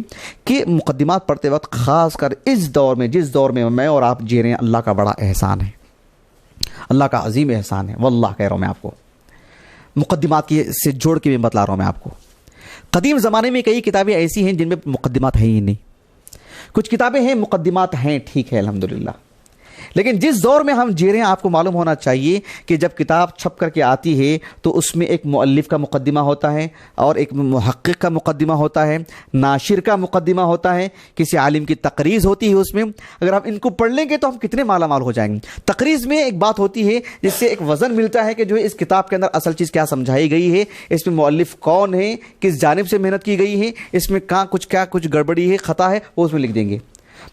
کہ مقدمات پڑھتے وقت خاص کر اس دور میں، جس دور میں میں اور آپ جی رہے ہیں، اللہ کا بڑا احسان ہے، اللہ کا عظیم احسان ہے، واللہ کہہ رہا ہوں میں آپ کو، مقدمات کی سے جوڑ کے بھی بتلا رہا ہوں میں آپ کو۔ قدیم زمانے میں کئی کتابیں ایسی ہیں جن میں مقدمات ہیں ہی نہیں، کچھ کتابیں ہیں مقدمات ہیں، ٹھیک ہے الحمدللہ، لیکن جس دور میں ہم جی رہے ہیں آپ کو معلوم ہونا چاہیے کہ جب کتاب چھپ کر کے آتی ہے تو اس میں ایک مؤلف کا مقدمہ ہوتا ہے اور ایک محقق کا مقدمہ ہوتا ہے، ناشر کا مقدمہ ہوتا ہے، کسی عالم کی تقریض ہوتی ہے اس میں۔ اگر ہم ان کو پڑھ لیں گے تو ہم کتنے مالا مال ہو جائیں گے۔ تقریض میں ایک بات ہوتی ہے جس سے ایک وزن ملتا ہے کہ جو اس کتاب کے اندر اصل چیز کیا سمجھائی گئی ہے، اس میں مؤلف کون ہے، کس جانب سے محنت کی گئی ہے، اس میں کچھ گڑبڑی ہے، خطا ہے، وہ اس میں لکھ دیں گے۔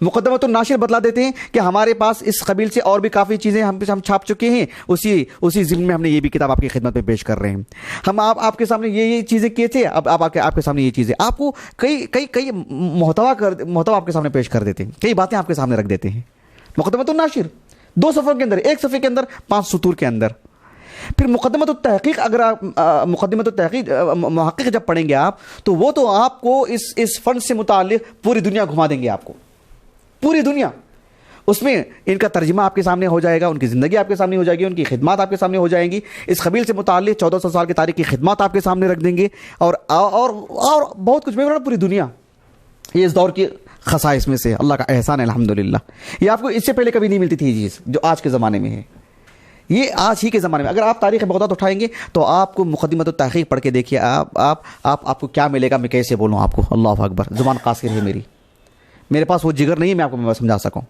مقدمۃ الناشر بتلا دیتے ہیں کہ ہمارے پاس اس قبیل سے اور بھی کافی چیزیں ہم چھاپ چکے ہیں، اسی ضمن میں ہم نے یہ بھی کتاب آپ کی خدمت میں پیش کر رہے ہیں، ہم آپ کے سامنے یہ چیزیں کیے تھے، اب آپ کے سامنے یہ چیزیں، آپ کو کئی محتوا آپ کے سامنے پیش کر دیتے ہیں، کئی باتیں آپ کے سامنے رکھ دیتے ہیں۔ مقدمۃ الناشر 2 صفحوں کے اندر، 1 صفحے کے اندر 5 سطور کے اندر۔ پھر مقدمۃ التحقیق، اگر آپ مقدمۃ التحقیق محقق جب پڑھیں گے آپ تو وہ تو آپ کو اس فن سے متعلق پوری دنیا گھما دیں گے، آپ کو پوری دنیا، اس میں ان کا ترجمہ آپ کے سامنے ہو جائے گا، ان کی زندگی آپ کے سامنے ہو جائے گی، ان کی خدمات آپ کے سامنے ہو جائیں گی، اس قبیل سے متعلق 1400 سال کی تاریخ کی خدمات آپ کے سامنے رکھ دیں گے، اور بہت کچھ، میں پوری دنیا، یہ اس دور کی خصائص میں سے اللہ کا احسان ہے الحمدللہ۔ یہ آپ کو اس سے پہلے کبھی نہیں ملتی تھی یہ چیز جو آج کے زمانے میں ہے، یہ آج ہی کے زمانے میں۔ اگر آپ تاریخ بغداد اٹھائیں گے تو آپ کو مقدمۃ التحقیق پڑھ کے دیکھیے، آپ کو کیا ملے گا، میں کیسے بولوں آپ کو، اللہ اکبر، زبان قاصر ہے میری، میرے پاس وہ جگر نہیں ہے میں آپ کو سمجھا سکوں.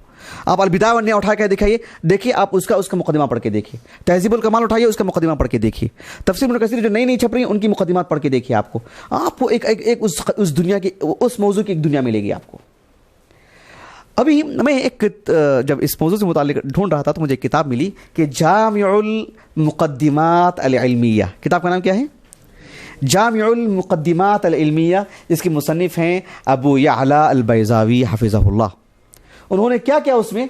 آپ البدایہ والنہایہ اٹھا کے دکھائیے, دیکھیے آپ اس کا مقدمہ پڑھ کے دیکھیے. تہذیب الکمال اٹھائیے, اس کا مقدمہ پڑھ کے دیکھیے. تفسیر ابن کثیر جو نئی چھپ رہی ہیں ان کی مقدمات پڑھ کے دیکھیے. آپ کو ایک اس دنیا کی, اس موضوع کی ایک دنیا ملے گی آپ کو. ابھی میں جب اس موضوع سے متعلق ڈھونڈ رہا تھا تو مجھے ایک کتاب ملی کہ جامع المقدمات العلمیہ. کتاب کا نام کیا ہے؟ جامع المقدمات العلمیہ, جس کے مصنف ہیں ابو یعلا البیضاوی حفظہ اللہ. انہوں نے کیا کیا اس میں,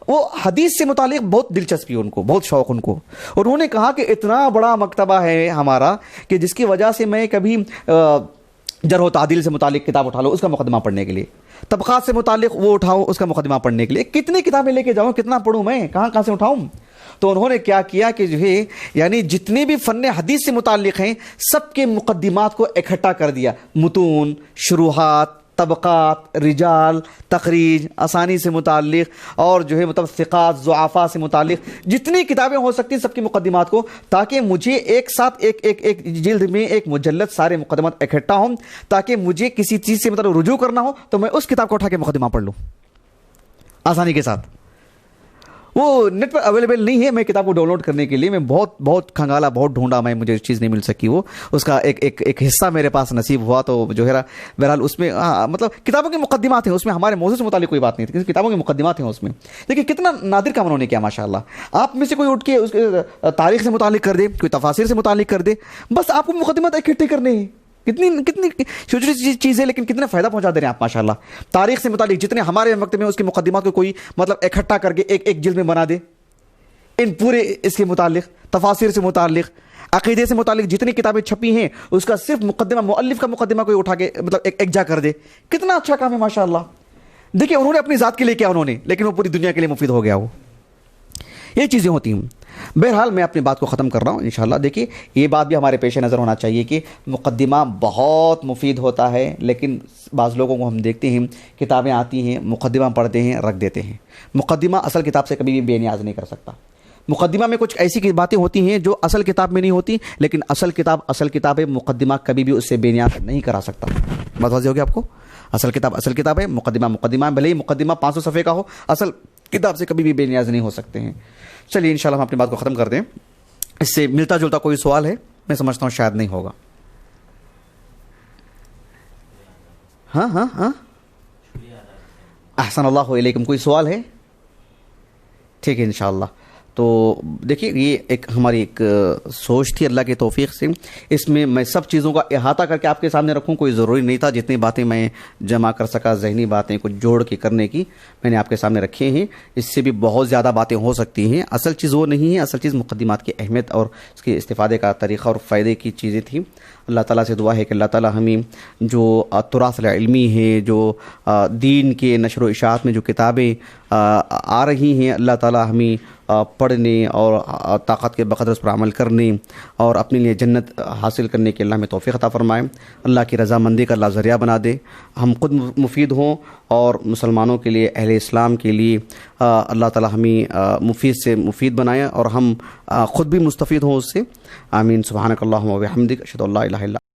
وہ حدیث سے متعلق بہت دلچسپی ان کو, بہت شوق ان کو. انہوں نے کہا کہ اتنا بڑا مکتبہ ہے ہمارا کہ جس کی وجہ سے میں کبھی جرح و تعدیل سے متعلق کتاب اٹھا لو اس کا مقدمہ پڑھنے کے لیے, طبقات سے متعلق وہ اٹھاؤں اس کا مقدمہ پڑھنے کے لیے, کتنی کتابیں لے کے جاؤں, کتنا پڑھوں میں, کہاں سے اٹھاؤں. تو انہوں نے کیا کیا کہ جو ہے یعنی جتنے بھی فن حدیث سے متعلق ہیں سب کے مقدمات کو اکٹھا کر دیا. متون, شروحات, طبقات, رجال, تخریج, اسانی سے متعلق اور جو ہے مطلب ثقات, ضعفاء سے متعلق جتنی کتابیں ہو سکتی ہیں سب کی مقدمات کو, تاکہ مجھے ایک ساتھ ایک جلد میں ایک مجلد سارے مقدمات اکٹھا ہوں, تاکہ مجھے کسی چیز سے مطلب رجوع کرنا ہو تو میں اس کتاب کو اٹھا کے مقدمہ پڑھ لوں آسانی کے ساتھ. وہ نیٹ پر اویلیبل نہیں ہے. میں کتاب کو ڈاؤن لوڈ کرنے کے لیے میں بہت کھنگالا, بہت ڈھونڈا, مجھے چیز نہیں مل سکی. وہ اس کا ایک حصہ میرے پاس نصیب ہوا تو جو ہے بہرحال اس میں مطلب کتابوں کے مقدمات ہیں اس میں, ہمارے موضوع سے متعلق کوئی بات نہیں تھی, کتابوں کے مقدمات ہیں اس میں. دیکھیے کتنا نادر کام انہوں نے کیا ماشاء اللہ. آپ میں سے کوئی اٹھ کے اس تاریخ سے متعلق کر دے, کوئی تفاسیر سے متعلق کر دے, بس آپ کو مقدمات اکٹھے کرنے ہیں. کتنی چھوٹی چیزیں لیکن کتنا فائدہ پہنچا دے رہے ہیں آپ ماشاء اللہ. تاریخ سے متعلق جتنے ہمارے وقت میں اس کی مقدمات کو کوئی مطلب اکٹھا کر کے ایک جلد میں بنا دے, ان پورے اس کے متعلق, تفاسیر سے متعلق, عقیدے سے متعلق جتنی کتابیں چھپی ہیں اس کا صرف مقدمہ, مؤلف کا مقدمہ کوئی اٹھا کے مطلب ایک جا کر دے, کتنا اچھا کام ہے ماشاء اللہ. دیکھیں انہوں نے اپنی ذات کے لیے کیا انہوں نے, لیکن وہ پوری دنیا کے لیے مفید ہو گیا. وہ یہ چیزیں ہوتی ہیں. بہرحال میں اپنی بات کو ختم کر رہا ہوں انشاءاللہ. دیکھیے یہ بات بھی ہمارے پیش نظر ہونا چاہیے کہ مقدمہ بہت مفید ہوتا ہے, لیکن بعض لوگوں کو ہم دیکھتے ہیں کتابیں آتی ہیں, مقدمہ پڑھتے ہیں, رکھ دیتے ہیں. مقدمہ اصل کتاب سے کبھی بھی بے نیاز نہیں کر سکتا. مقدمہ میں کچھ ایسی باتیں ہوتی ہیں جو اصل کتاب میں نہیں ہوتی, لیکن اصل کتاب ہے, مقدمہ کبھی بھی اس سے بے نیاز نہیں کرا سکتا. بات واضح ہوگی آپ کو. اصل کتاب ہے, مقدمہ بھلے ہی مقدمہ 500 صفحے کا ہو, اصل کتاب سے کبھی بھی بے نیاز نہیں ہو سکتے ہیں. چلیے انشاءاللہ ہم اپنی بات کو ختم کر دیں. اس سے ملتا جلتا کوئی سوال ہے؟ میں سمجھتا ہوں شاید نہیں ہوگا. ہاں احسن اللہ علیکم. کوئی سوال ہے؟ ٹھیک ہے انشاءاللہ. تو دیکھیے یہ ہماری ایک سوچ تھی اللہ کی توفیق سے. اس میں میں سب چیزوں کا احاطہ کر کے آپ کے سامنے رکھوں, کوئی ضروری نہیں تھا. جتنی باتیں میں جمع کر سکا, ذہنی باتیں کچھ جوڑ کے کرنے کی, میں نے آپ کے سامنے رکھے ہیں. اس سے بھی بہت زیادہ باتیں ہو سکتی ہیں. اصل چیز وہ نہیں ہے, اصل چیز مقدمات کی اہمیت اور اس کے استفادے کا طریقہ اور فائدے کی چیزیں تھیں. اللہ تعالیٰ سے دعا ہے کہ اللہ تعالیٰ ہمیں جو تراث علمی ہے, جو دین کے نشر و اشاعت میں جو کتابیں آ رہی ہیں, اللہ تعالیٰ ہمیں پڑھنے اور طاقت کے بقدر اس پر عمل کرنے اور اپنے لیے جنت حاصل کرنے کے اللہ ہمیں توفیق عطا فرمائے. اللہ کی رضامندی کا اللہ ذریعہ بنا دے. ہم خود مفید ہوں اور مسلمانوں کے لیے, اہل اسلام کے لیے اللہ تعالیٰ ہمیں مفید سے مفید بنائے اور ہم خود بھی مستفید ہوں اس سے. آمین. سبحانک اللہم و بحمدک, اشہد ان لا الہ الا